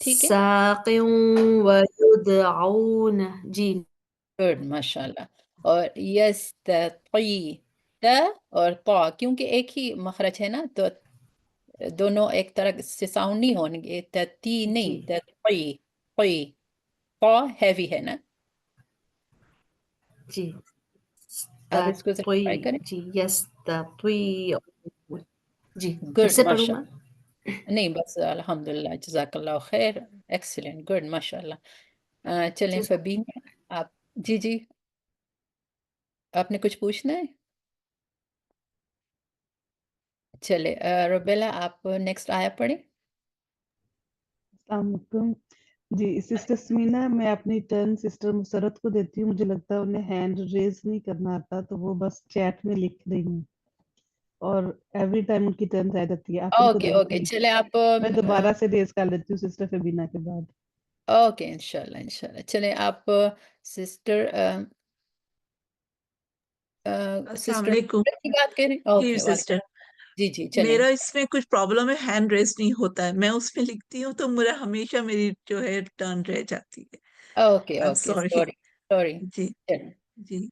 ٹھیک ہے. ساقٍ ويدعون جی گڈ ماشاء اللہ. اور یستطیع تا اور طا کیونکہ ایک ہی مخرج ہے نا تو دونوں ایک طرح سے ساؤنڈ نہیں ہوں گے. تی نہیں جی تطیع قی طا ہیوی ہے نا. جی اب اس کو ذرا ٹرائی تطیع کریں. جی یستطیعون جی پھر گڈ سے پڑھوں ماشاء میں اللہ. نہیں بس الحمدللہ جزاک اللہ خیر. ایکسیلنٹ. گڈ ماشاء اللہ. چلیں جی فبین آپ. جی جی آپ نے کچھ پوچھنا ہے. چلے روبیلا آپ نیکسٹ آیا پڑھیں. السلام علیکم. جی سسٹر سمینا میں اپنی ٹرن سسٹر مسرت کو دیتی ہوں. مجھے لگتا ہے انہیں ہینڈ ریز نہیں کرنا آتا تو وہ بس چیٹ میں لکھ رہی ہیں اور ایوری ٹائم ان کی ٹرن آ جاتی ہے. آپ ان کو اوکے دیکھ اوکے لیجیے. چلے آپ. میں دوبارہ سے ریز کر لیتی ہوں سسٹر فبینا کے بعد. اوکے انشاءاللہ انشاءاللہ. چلیں آپ سسٹر السلام سسٹر علیکم. کی بات کریں. جی اوکے سسٹر جی جی چلیں. میرا اس میں کچھ پرابلم ہے. ہینڈ ریز نہیں ہوتا ہے. میں اس میں لکھتی ہوں تو میرا ہمیشہ میری جو ہے ٹرن رہ جاتی ہے. Okay okay sorry. Sorry sorry. جی جی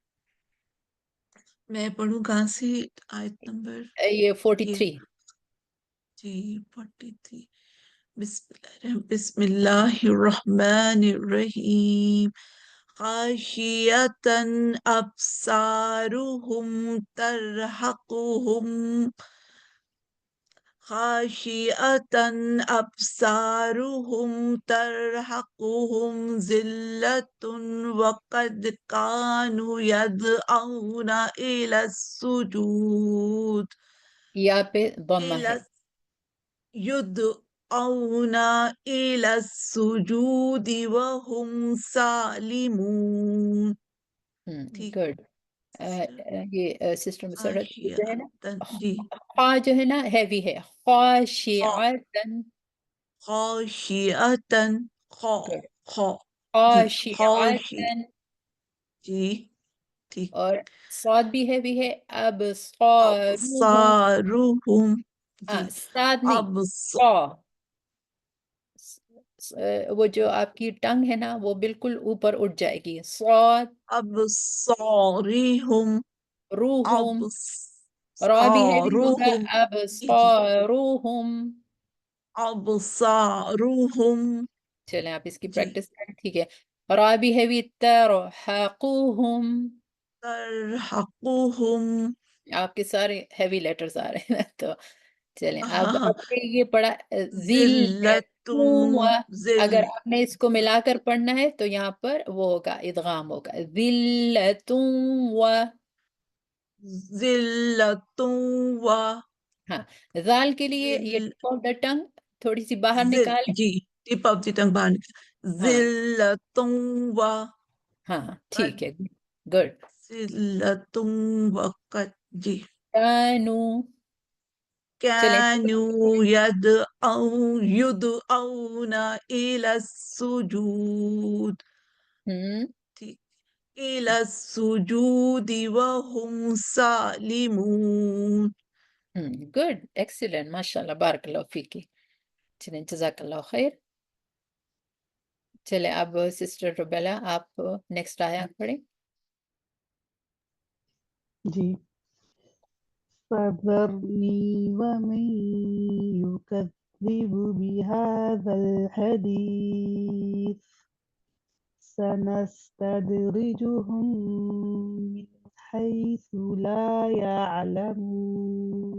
میں پڑھوں کہاں سے آیت نمبر یہ 43. جی 43. بسم اللہ الرحمن الرحیم. خاشیۃ ابصارهم ترہقهم خاشعة أبصارهم ترهقهم ذلة وقد كانوا يدعون إلى السجود یا پہ ضمہ ہے. يدعون إلى السجود وهم سالمون. ٹھیک گڈ. سسٹر. یہ سسٹر مسرت جو ہے نا جی خا جو ہے نا ہیوی ہے. خاشعتن. خاشعة خا گڈ. خا جی خاشی خاشعتن. جی ٹھیک. اور صاد بھی ہیوی ہے. ابصارهم. ابصارهم جی صاد نہیں ابصار قا. وہ جو آپ کی ٹنگ ہے نا وہ بالکل اوپر اٹھ جائے گی. صاد ابصارهم روحم. را بھی ہیوی ہوگا. ابصارهم جی ابصارهم. ابصارهم. چلیں آپ اس کی جی پریکٹس کریں. ٹھیک ہے. را بھی ہیوی. ترحقوهم. ترحقوهم آپ کے سارے ہیوی لیٹرز آ رہے ہیں تو چلیں. اب ہاں آپ نے یہ پڑھا ذلتم اگر آپ نے اس کو ملا کر پڑھنا ہے تو یہاں پر وہ ہوگا ادغام ہوگا. ذلتم ذلتم ہاں ذال کے لیے یہ ٹپ آف دا ٹنگ تھوڑی سی باہر نکالیں. جی ٹپ آف دی ٹنگ باہر نکال. ہاں ذلتم ہاں ٹھیک ہے. گڈ. ذلتم وقت جی کانو. چلیں كانوا يدعون إلى السجود إلى السجود وهم سالمون. گڈ ایکسیلنٹ ماشاء اللہ بارک اللہ فیکی. چلیں جزاک اللہ خیر. چلے اب سسٹر روبیلا آپ نیکسٹ آیا پڑھیں. جی فذرني ومن يكذب بهذا الحديث سنستدرجهم من حيث لا يعلمون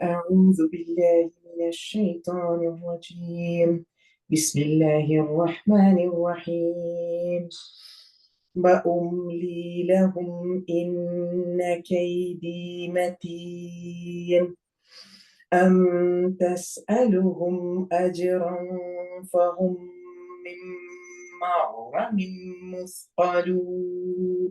أعوذ بالله من الشيطان الرجيم بسم الله الرحمن الرحيم وأملي لهم إن كيدي متين أم تسألهم أجرا فهم من مغرم مثقلون.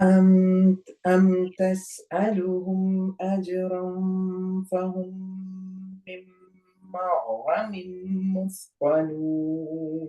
أم تسألهم أجرا فهم من مغرم مثقلون.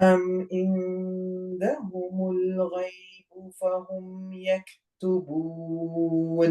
أم عندهم الغيب فهم يكتبون.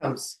خمس.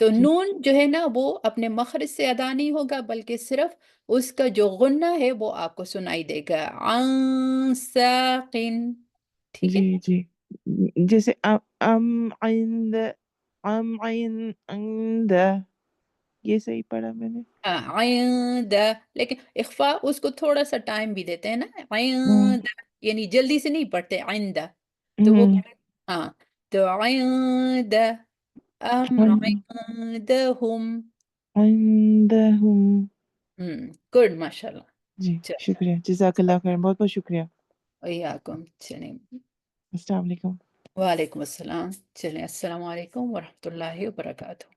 تو جی نون جو ہے نا وہ اپنے مخرج سے ادا نہیں ہوگا بلکہ صرف اس کا جو غنہ ہے وہ آپ کو سنائی دے گا عن ساقن ٹھیک ہے جی جی جیسے عند عند یہ صحیح پڑھا میں نے عند لیکن اخفا اس کو تھوڑا سا ٹائم بھی دیتے ہیں نا ہوں عند یعنی جلدی سے نہیں پڑھتے عند تو وہ ہوں ہاں تو عند عندهم عندهم گڈ ماشاء اللہ جی چلو شکریہ جزاک اللہ خیر بہت بہت شکریہ ویاکم چلیں السلام علیکم وعلیکم السلام چلیں السلام علیکم ورحمۃ اللہ وبرکاتہ